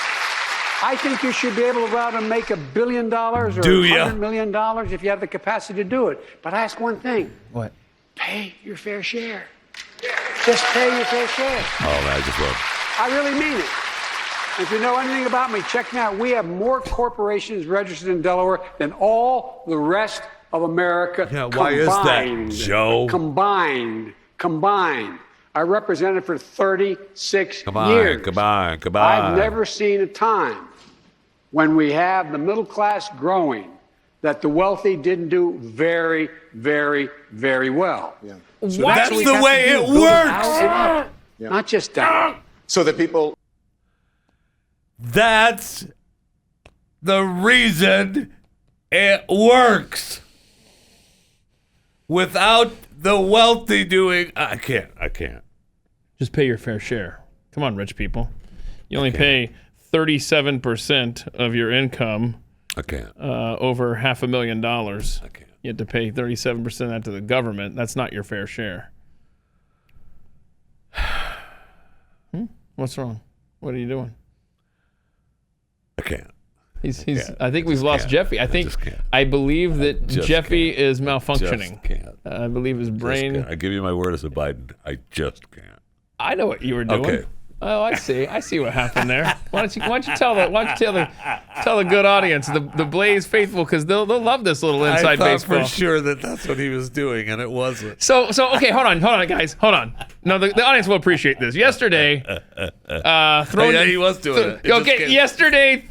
H: I think you should be able to go out and make $1 billion or $100 million if you have the capacity to do it. But I ask one thing.
C: What?
H: Pay your fair share. Just pay your fair share.
B: Oh, I just love.
H: I really mean it. If you know anything about me, check me out. We have more corporations registered in Delaware than all the rest of America.
B: Yeah, why is that, Joe?
H: Combined. I represented for 36
B: Come
H: years.
B: on.
H: I've never seen a time when we have the middle class growing that the wealthy didn't do very, very, very well.
B: Yeah. So that's the way it works.
H: Not just that.
N: So that people.
B: That's the reason it works. Without the wealthy doing, I can't.
C: Just pay your fair share. Come on, rich people. You only pay 37% of your income.
B: I can't.
C: Over $500,000.
B: I can't.
C: You have to pay 37% of that to the government. That's not your fair share. What's wrong? What are you doing?
B: I can't.
C: I think we've lost Jeffy. I believe that Jeffy is malfunctioning. I believe his brain.
B: I give you my word as a Biden. I just can't.
C: I know what you were doing.
B: Okay.
C: Oh, I see what happened there. Why don't you tell the good audience, the Blaze faithful, because they'll love this little inside baseball.
B: I thought for sure that's what he was doing, and it wasn't.
C: So okay, hold on, guys, hold on. No, the audience will appreciate this. Yesterday,
B: he was doing it.
C: Yesterday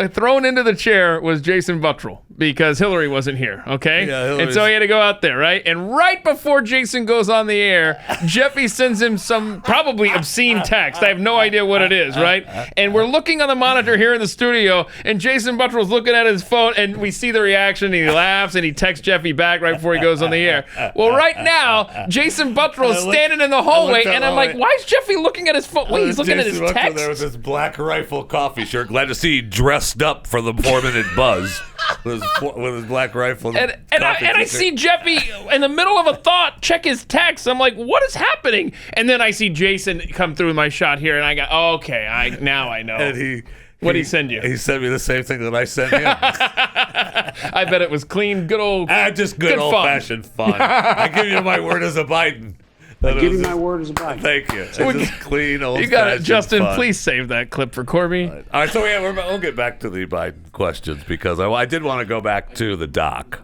C: thrown into the chair was Jason Buttrill because Hillary wasn't here, okay?
B: Yeah,
C: and so he had to go out there, right? And right before Jason goes on the air, Jeffy sends him some probably obscene text. I have no idea what it is, right? And we're looking on the monitor here in the studio, and Jason Buttrill's looking at his phone, and we see the reaction, and he laughs, and he texts Jeffy back right before he goes on the air. Well, right now, Jason Buttrill is standing in the hallway, and I'm like, why is Jeffy looking at his phone? Wait, he's looking at his text?
B: There with his Black Rifle coffee shirt. Glad to see he dressed up for the 4-minute buzz with his Black Rifle.
C: And I see Jeffy in the middle of a thought check his text. I'm like, what is happening? And then I see Jason come through my shot here, and I go, okay, now I know.
B: And
C: what did he send you?
B: He sent me the same thing that I sent him.
C: I bet it was clean, good
B: old-fashioned fun. I give you my word as a Biden.
H: I give you my word as a Biden.
B: Thank you. It's just clean, old-fashioned
C: You got it, Justin.
B: fun.
C: Please save that clip for Corby.
B: All right, so we'll get back to the Biden questions because I did want to go back to the doc.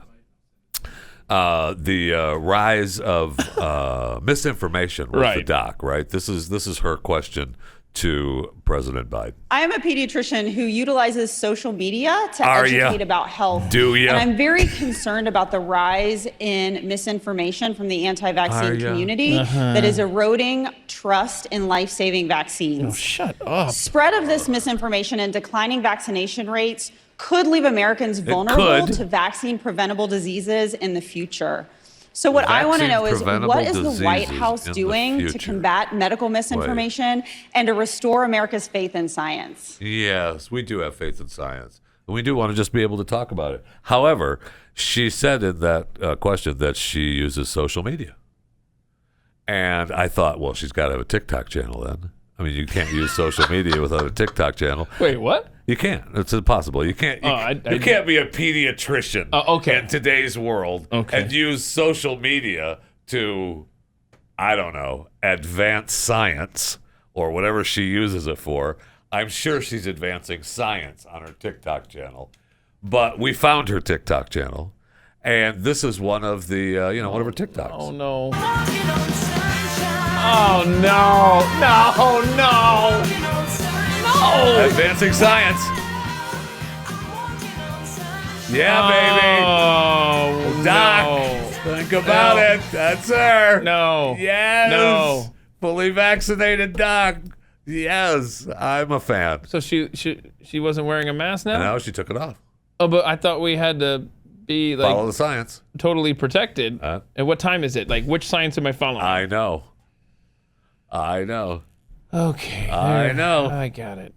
B: The rise of misinformation was the doc, right? This is her question to President Biden.
L: I am a pediatrician who utilizes social media to educate about health.
B: Do you?
L: And I'm very concerned about the rise in misinformation from the anti-vaccine community that is eroding trust in life-saving vaccines.
C: Oh, shut up.
L: Spread of this misinformation and declining vaccination rates could leave Americans vulnerable to vaccine-preventable diseases in the future. So what I want to know is,
B: Vaccine-preventable
L: what is the White
B: diseases
L: House
B: in the
L: doing to
B: future.
L: combat medical misinformation and to restore America's faith in science?
B: Yes, we do have faith in science. And we do want to just be able to talk about it. However, she said in that question that she uses social media. And I thought, well, she's got to have a TikTok channel then. I mean, you can't use social media without a TikTok channel.
C: Wait, what?
B: You can't. It's impossible. You can't. You can't be a pediatrician in today's world and use social media to, I don't know, advance science or whatever she uses it for. I'm sure she's advancing science on her TikTok channel, but we found her TikTok channel, and this is one of the, one of her TikToks.
C: Oh no! Oh no! No!
B: Advancing science. Yeah, baby.
C: Oh,
B: Doc,
C: no.
B: think about it. That's her.
C: No.
B: Yes.
C: No.
B: Fully vaccinated Doc. Yes, I'm a fan.
C: So she wasn't wearing a mask now?
B: No, she took it off.
C: Oh, but I thought we had to be like
B: follow the science.
C: Totally protected. And what time is it? Like, which science am I following?
B: I know.
C: Okay.
B: I know.
C: I got it.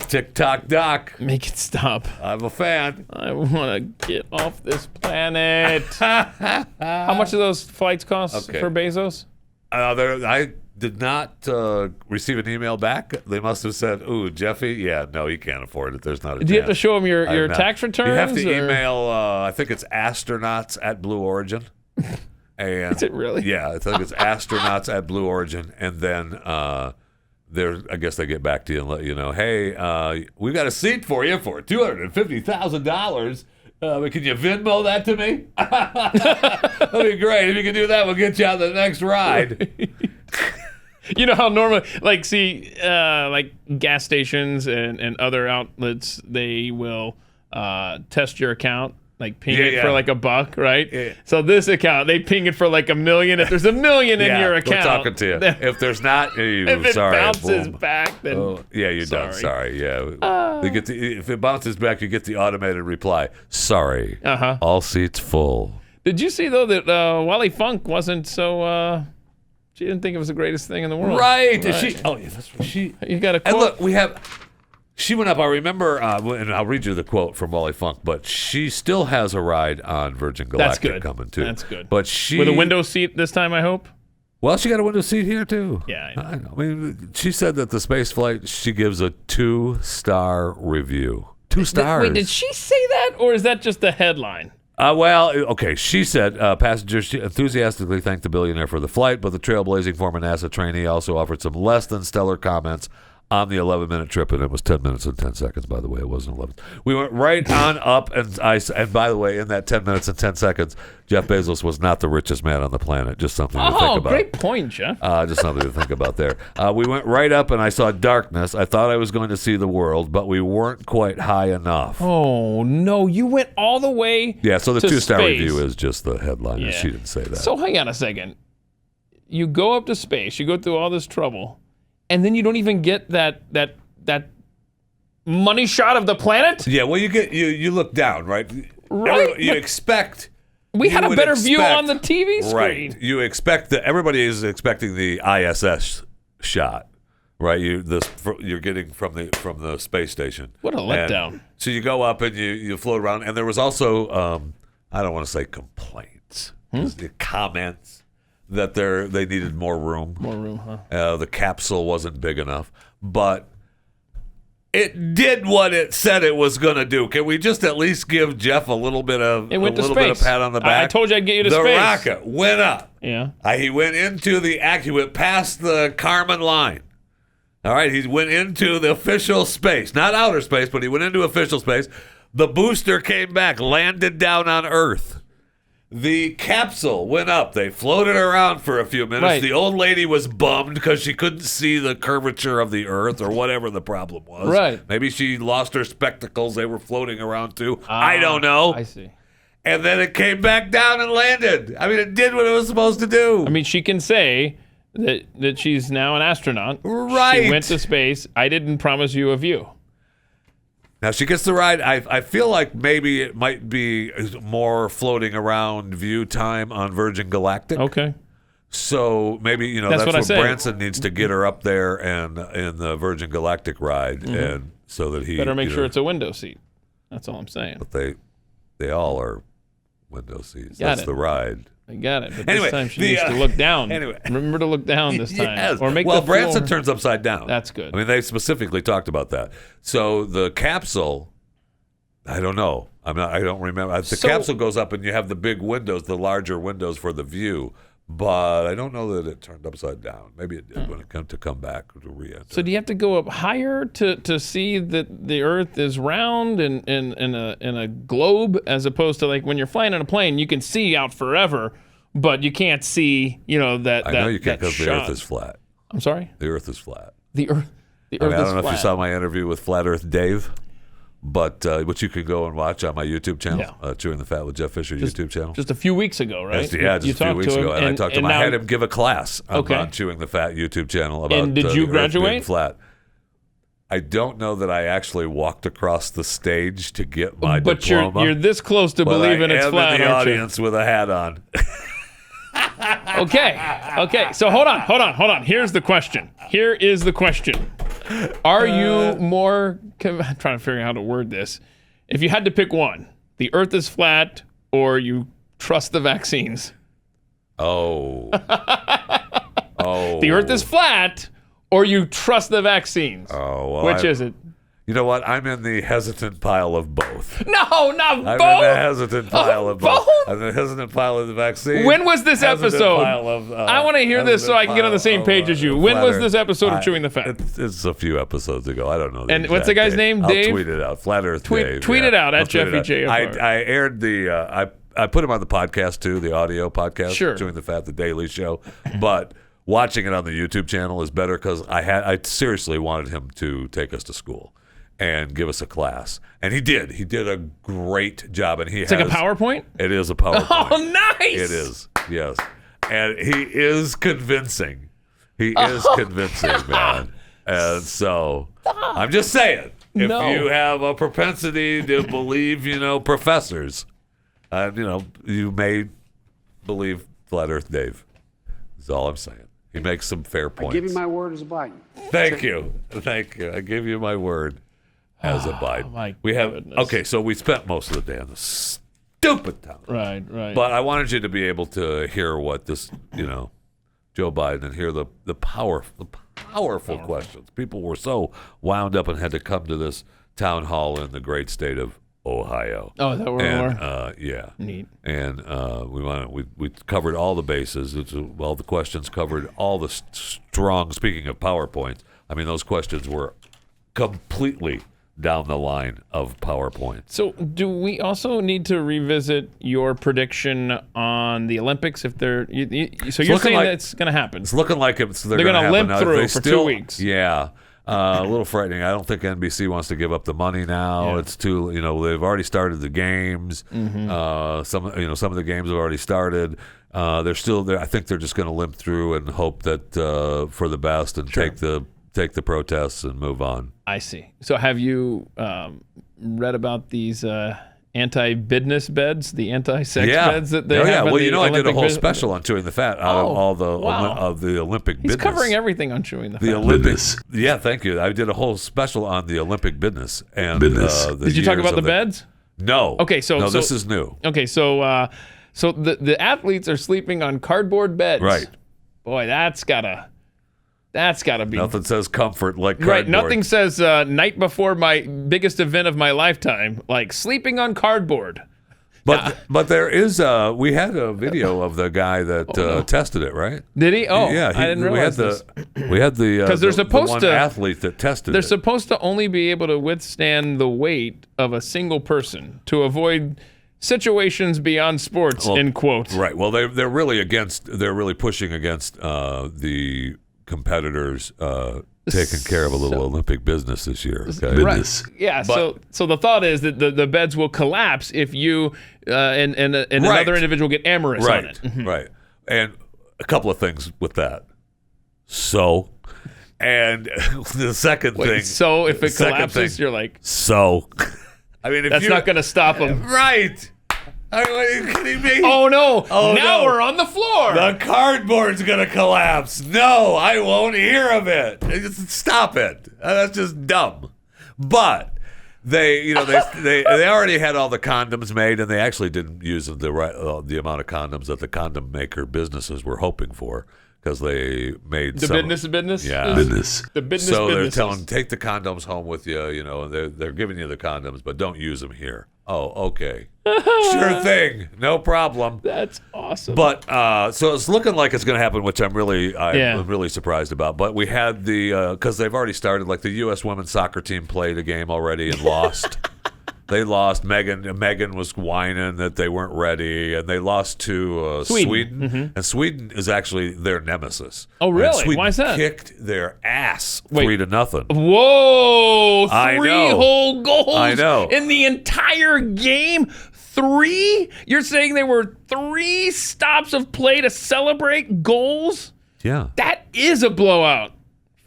B: TikTok Doc.
C: Make it stop.
B: I'm a fan.
C: I want to get off this planet. How much do those flights cost for Bezos?
B: I did not receive an email back. They must have said, "Ooh, Jeffy, yeah, no, you can't afford it. There's not a chance."
C: Do you have to show them your tax returns?
B: You have to email, I think it's astronauts at Blue Origin. And
C: is it really?
B: Yeah, I think it's astronauts at Blue Origin. And then I guess they get back to you and let you know, hey, we've got a seat for you for $250,000. Can you Venmo that to me? That'd be great. If you can do that, we'll get you on the next ride.
C: You know how normally, like gas stations and other outlets, they will test your account, like ping it for like $1, right?
B: Yeah.
C: So this account, they ping it for like $1 million. If there's $1 million in your account,
B: we're talking to you. If there's not,
C: if it bounces back, then
B: you're done. Sorry. Yeah, if it bounces back, you get the automated reply. Sorry. All seats full.
C: Did you see though that Wally Funk wasn't so? She didn't think it was the greatest thing in the world.
B: Right. She? Oh, yeah, that's what she.
C: You got a quote.
B: And look, she went up. I remember, and I'll read you the quote from Wally Funk. But she still has a ride on Virgin Galactic coming too.
C: That's good.
B: But she
C: with a window seat this time, I hope.
B: Well, she got a window seat here too.
C: Yeah,
B: I know. I mean, she said that the space flight she gives a 2-star review. 2 stars.
C: Wait, did she say that, or is that just the headline?
B: She said passengers enthusiastically thanked the billionaire for the flight, but the trailblazing former NASA trainee also offered some less than stellar comments on the 11-minute trip, and it was 10 minutes and 10 seconds, by the way. It wasn't 11. We went right on up, and by the way, in that 10 minutes and 10 seconds, Jeff Bezos was not the richest man on the planet. Just something to think about.
C: Oh, great point, Jeff.
B: Just something to think about there. We went right up, and I saw darkness. I thought I was going to see the world, but we weren't quite high enough.
C: Oh, no. You went all the way
B: Yeah, so the
C: to
B: 2-star
C: space.
B: review is just the headline.
C: Yeah.
B: She didn't say that.
C: So hang on a second. You go up to space. You go through all this trouble, and then you don't even get that money shot of the planet?
B: Yeah, well, you look down, right?
C: Right.
B: You expect.
C: We had a better view on the TV screen.
B: Right. You expect that everybody is expecting the ISS shot, right? You're getting from the space station.
C: What a letdown.
B: So you go up and you float around, and there was also I don't want to say complaints, the comments that they needed more room.
C: More room, huh?
B: The capsule wasn't big enough, but it did what it said it was going to do. Can we just at least give Jeff a little bit of bit of pat on the back?
C: I told you I'd get you to space.
B: The rocket went up.
C: Yeah.
B: He went into he went past the Kármán line. All right, he went into the official space, not outer space, but he went into official space. The booster came back, landed down on Earth. The capsule went up. They floated around for a few minutes.
C: Right.
B: The old lady was bummed because she couldn't see the curvature of the Earth or whatever the problem was.
C: Right.
B: Maybe she lost her spectacles. They were floating around too. I don't know.
C: I see.
B: And then it came back down and landed. I mean, it did what it was supposed to do.
C: I mean, she can say that she's now an astronaut.
B: Right.
C: She went to space. I didn't promise you a view.
B: Now she gets the ride. I feel like maybe it might be more floating around view time on Virgin Galactic.
C: Okay.
B: So maybe that's
C: what
B: where Branson needs to get her up there and in the Virgin Galactic ride, and so that he
C: better make sure it's a window seat. That's all I'm saying.
B: But they all are window seats.
C: Got
B: That's
C: it.
B: the ride.
C: I got it. But
B: Anyway,
C: this time she needs to look down.
B: Anyway.
C: Remember to look down this time.
B: Yes.
C: Or make
B: Branson turns upside down.
C: That's good.
B: I mean, they specifically talked about that. So the capsule, I don't know. I don't remember. The capsule goes up and you have the big windows, the larger windows for the view. But I don't know that it turned upside down. Maybe it did when it came to come back to re-enter.
C: So do you have to go up higher to see that the Earth is round and in a globe, as opposed to like when you're flying on a plane, you can see out forever, but you can't see, that.
B: I know you can't because the Earth is flat.
C: I'm sorry?
B: The Earth is flat.
C: The Earth
B: I
C: is
B: don't know
C: flat.
B: if you saw my interview with Flat Earth Dave, but which you can go and watch on my YouTube channel, Chewing the Fat with Jeff Fisher YouTube channel.
C: Just a few weeks ago, right?
B: Just a few weeks ago, and I talked to him. I had him give a class on Chewing the Fat YouTube channel about
C: and did you graduate?
B: Being flat. I don't know that I actually walked across the stage to get my diploma.
C: But you're this close to believing it's flat,
B: in the
C: aren't you?
B: audience with a hat on.
C: Okay. So hold on. Here is the question. Are you more? I'm trying to figure out how to word this. If you had to pick one, the Earth is flat, or you trust the vaccines?
B: Oh.
C: The Earth is flat, or you trust the vaccines?
B: Oh, well,
C: which is it?
B: You know what? I'm in the hesitant pile of both.
C: No, not both.
B: I'm in the hesitant pile of both. I'm in the hesitant pile of the vaccine.
C: When was this episode? I want to hear this so I can get on the same page as you. When was this episode of Chewing the Fat?
B: It's a few episodes ago. I don't know.
C: And what's the guy's name? Dave?
B: I'll tweet it out. Flat Earth Dave.
C: Tweet it out at Jeffy J.
B: I aired the. I put him on the podcast too, the audio podcast.
C: Sure.
B: Chewing the Fat, the Daily Show, but. Watching it on the YouTube channel is better because I seriously wanted him to take us to school and give us a class, and he did. He did a great job, and
C: it's like a PowerPoint.
B: It is a PowerPoint.
C: Oh, nice!
B: It is, yes, and he is convincing. He is convincing, man. And so I'm just saying, if you have a propensity to believe, professors, you may believe Flat Earth Dave. That's all I'm saying. He makes some fair points.
H: I give you my word as a Biden.
B: Thank you. I give you my word as a Biden.
C: We have
B: so we spent most of the day on the stupid town.
C: Right.
B: But I wanted you to be able to hear what this, Joe Biden, and hear the powerful questions. People were so wound up and had to come to this town hall in the great state of Ohio.
C: Oh, is that where we were?
B: Yeah.
C: Neat.
B: And we covered all the bases. The questions covered all the strong. Speaking of PowerPoints, I mean those questions were completely down the line of PowerPoint.
C: So, do we also need to revisit your prediction on the Olympics? If they're so you're saying that's going to happen?
B: It's looking like they're
C: going to limp through for 2 weeks.
B: Yeah. A little frightening. I don't think NBC wants to give up the money now. Yeah. It's too, they've already started the games. Mm-hmm. Some of the games have already started. They're still there. I think they're just going to limp through and hope that for the best and take the protests and move on.
C: I see. So have you read about these anti-business beds, the anti-sex beds that they have?
B: Well, I did a whole special on Chewing the Fat out of all the of the Olympic business.
C: He's covering everything on Chewing the Fat.
B: The Olympics. Yeah, thank you. I did a whole special on the Olympic business. And
C: did you talk about the beds?
B: No.
C: Okay, so
B: this is new.
C: Okay, so the athletes are sleeping on cardboard beds.
B: Right.
C: Boy, that's gotta be.
B: Nothing says comfort like cardboard.
C: Right. Nothing says night before my biggest event of my lifetime like sleeping on cardboard.
B: But there is we had a video of the guy that tested it, right?
C: Did he? Oh,
B: yeah.
C: I didn't realize this.
B: We had the
C: because they're supposed
B: the one athlete that tested it.
C: They're supposed to only be able to withstand the weight of a single person to avoid situations beyond sports. In quotes.
B: Right. Well, they're really pushing against the competitors taking care of a little Olympic business this year. Okay?
C: Right. Yeah. So the thought is that the beds will collapse if you and another individual get amorous on it.
B: Mm-hmm. Right. And a couple of things with that. So, And the second thing.
C: So if it collapses, you're like.
B: So. I mean, if
C: that's not going to stop them.
B: Right. Are you kidding me?
C: Oh, no. Now we're on the floor.
B: The cardboard's going to collapse. No, I won't hear of it. Stop it. That's just dumb. But they already had all the condoms made, and they actually didn't use the amount of condoms that the condom maker businesses were hoping for. Because they made
C: business?
B: Yeah.
C: Business. The business
B: So they're
C: businesses.
B: telling, take the condoms home with you, and they're giving you the condoms, but don't use them here. Oh, okay. Sure thing. No problem.
C: That's awesome.
B: But, so it's looking like it's going to happen, which I'm really surprised about. But we had because they've already started, like the U.S. women's soccer team played a game already and lost. They lost. Megan was whining that they weren't ready, and they lost to Sweden. Mm-hmm. And Sweden is actually their nemesis.
C: Oh, really?
B: Sweden
C: Why is that?
B: Kicked their ass 3-0.
C: Whoa! 3 whole goals.
B: I know.
C: In the entire game. 3? You're saying there were 3 stops of play to celebrate goals?
B: Yeah.
C: That is a blowout.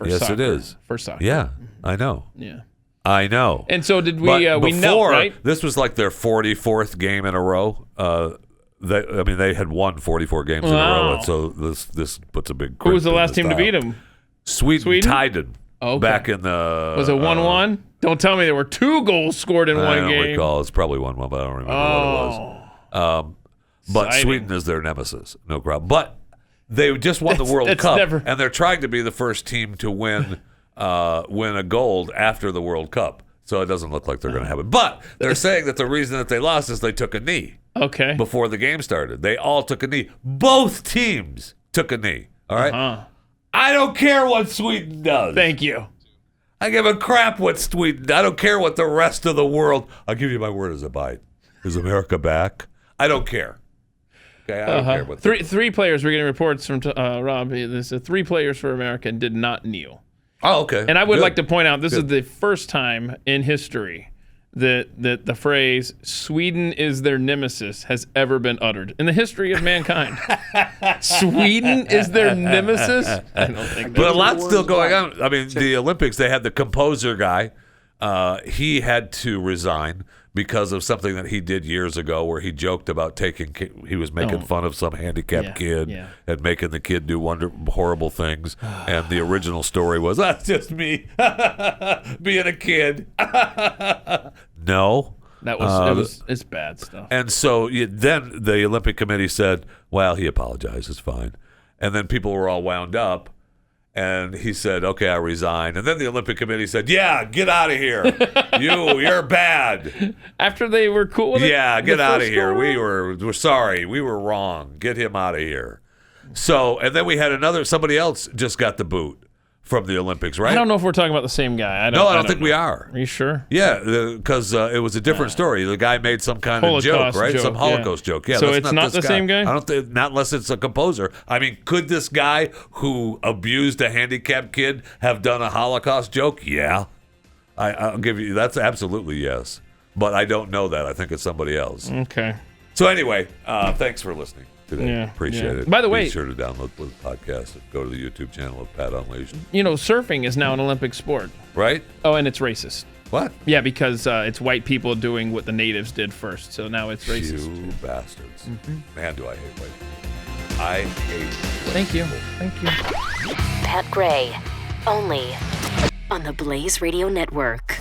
B: Yes,
C: soccer.
B: it is.
C: For soccer.
B: Yeah, I know.
C: Yeah.
B: I know.
C: And so did we?
B: But
C: we knelt, right?
B: This was like their 44th game in a row. They had won 44 games in a row, and so this puts a big.
C: Who was the last team to beat them?
B: Sweden tied them.
C: Okay.
B: Back in the.
C: Was it 1-1? Don't tell me there were 2 goals scored in one game.
B: I don't recall. It's probably 1-1, but I don't remember what it was. But
C: Exciting.
B: Sweden is their nemesis, no problem. But they just won the World Cup, and they're trying to be the first team to win. Win a gold after the World Cup. So it doesn't look like they're going to have it. But they're saying that the reason that they lost is they took a knee.
C: Okay.
B: Before the game started. They all took a knee. Both teams took a knee. All right? I don't care what Sweden does.
C: Thank you.
B: I give a crap what Sweden. I don't care what the rest of the world. I'll give you my word as a bite. Is America back? I don't care. Okay, I don't care what.
C: Three players. We're getting reports from Rob. There's 3 players for America did not kneel.
B: Oh, okay.
C: And I would like to point out this is the first time in history that the phrase "Sweden is their nemesis" has ever been uttered in the history of mankind. Sweden is their nemesis. I don't think.
B: But a lot's still going on. I mean, the Olympics. They had the composer guy. He had to resign because of something that he did years ago where he joked about he was making fun of some handicapped kid and making the kid do horrible things. And the original story was, that's just me being a kid. No.
C: That was it's bad stuff.
B: And so then the Olympic Committee said, well, he apologized, it's fine. And then people were all wound up. And he said, okay, I resign. And then the Olympic Committee said, yeah, get out of here. You're bad.
C: After they were cool with it?
B: Yeah, get out of here. We're sorry. We were wrong. Get him out of here. So, and then we had somebody else just got the boot from the Olympics, right?
C: I don't know if we're talking about the same guy.
B: I don't think we are.
C: Are you sure?
B: Yeah, because it was a different story. The guy made some kind of joke, right? Some Holocaust joke. Yeah,
C: so it's not the same guy?
B: I don't think, not unless it's a composer. I mean, could this guy who abused a handicapped kid have done a Holocaust joke? Yeah. I'll give you, that's absolutely yes. But I don't know that. I think it's somebody else.
C: Okay.
B: So anyway, thanks for listening today.
C: Yeah,
B: Appreciate it.
C: By the way,
B: be sure to download the podcast and go to the YouTube channel of Pat Unleashed.
C: Surfing is now an Olympic sport.
B: Right?
C: Oh, and it's racist.
B: What?
C: Yeah, because it's white people doing what the natives did first, so now it's racist.
B: You bastards. Mm-hmm. Man, do I hate white people. I hate
C: Thank you.
A: Pat Gray, only on the Blaze Radio Network.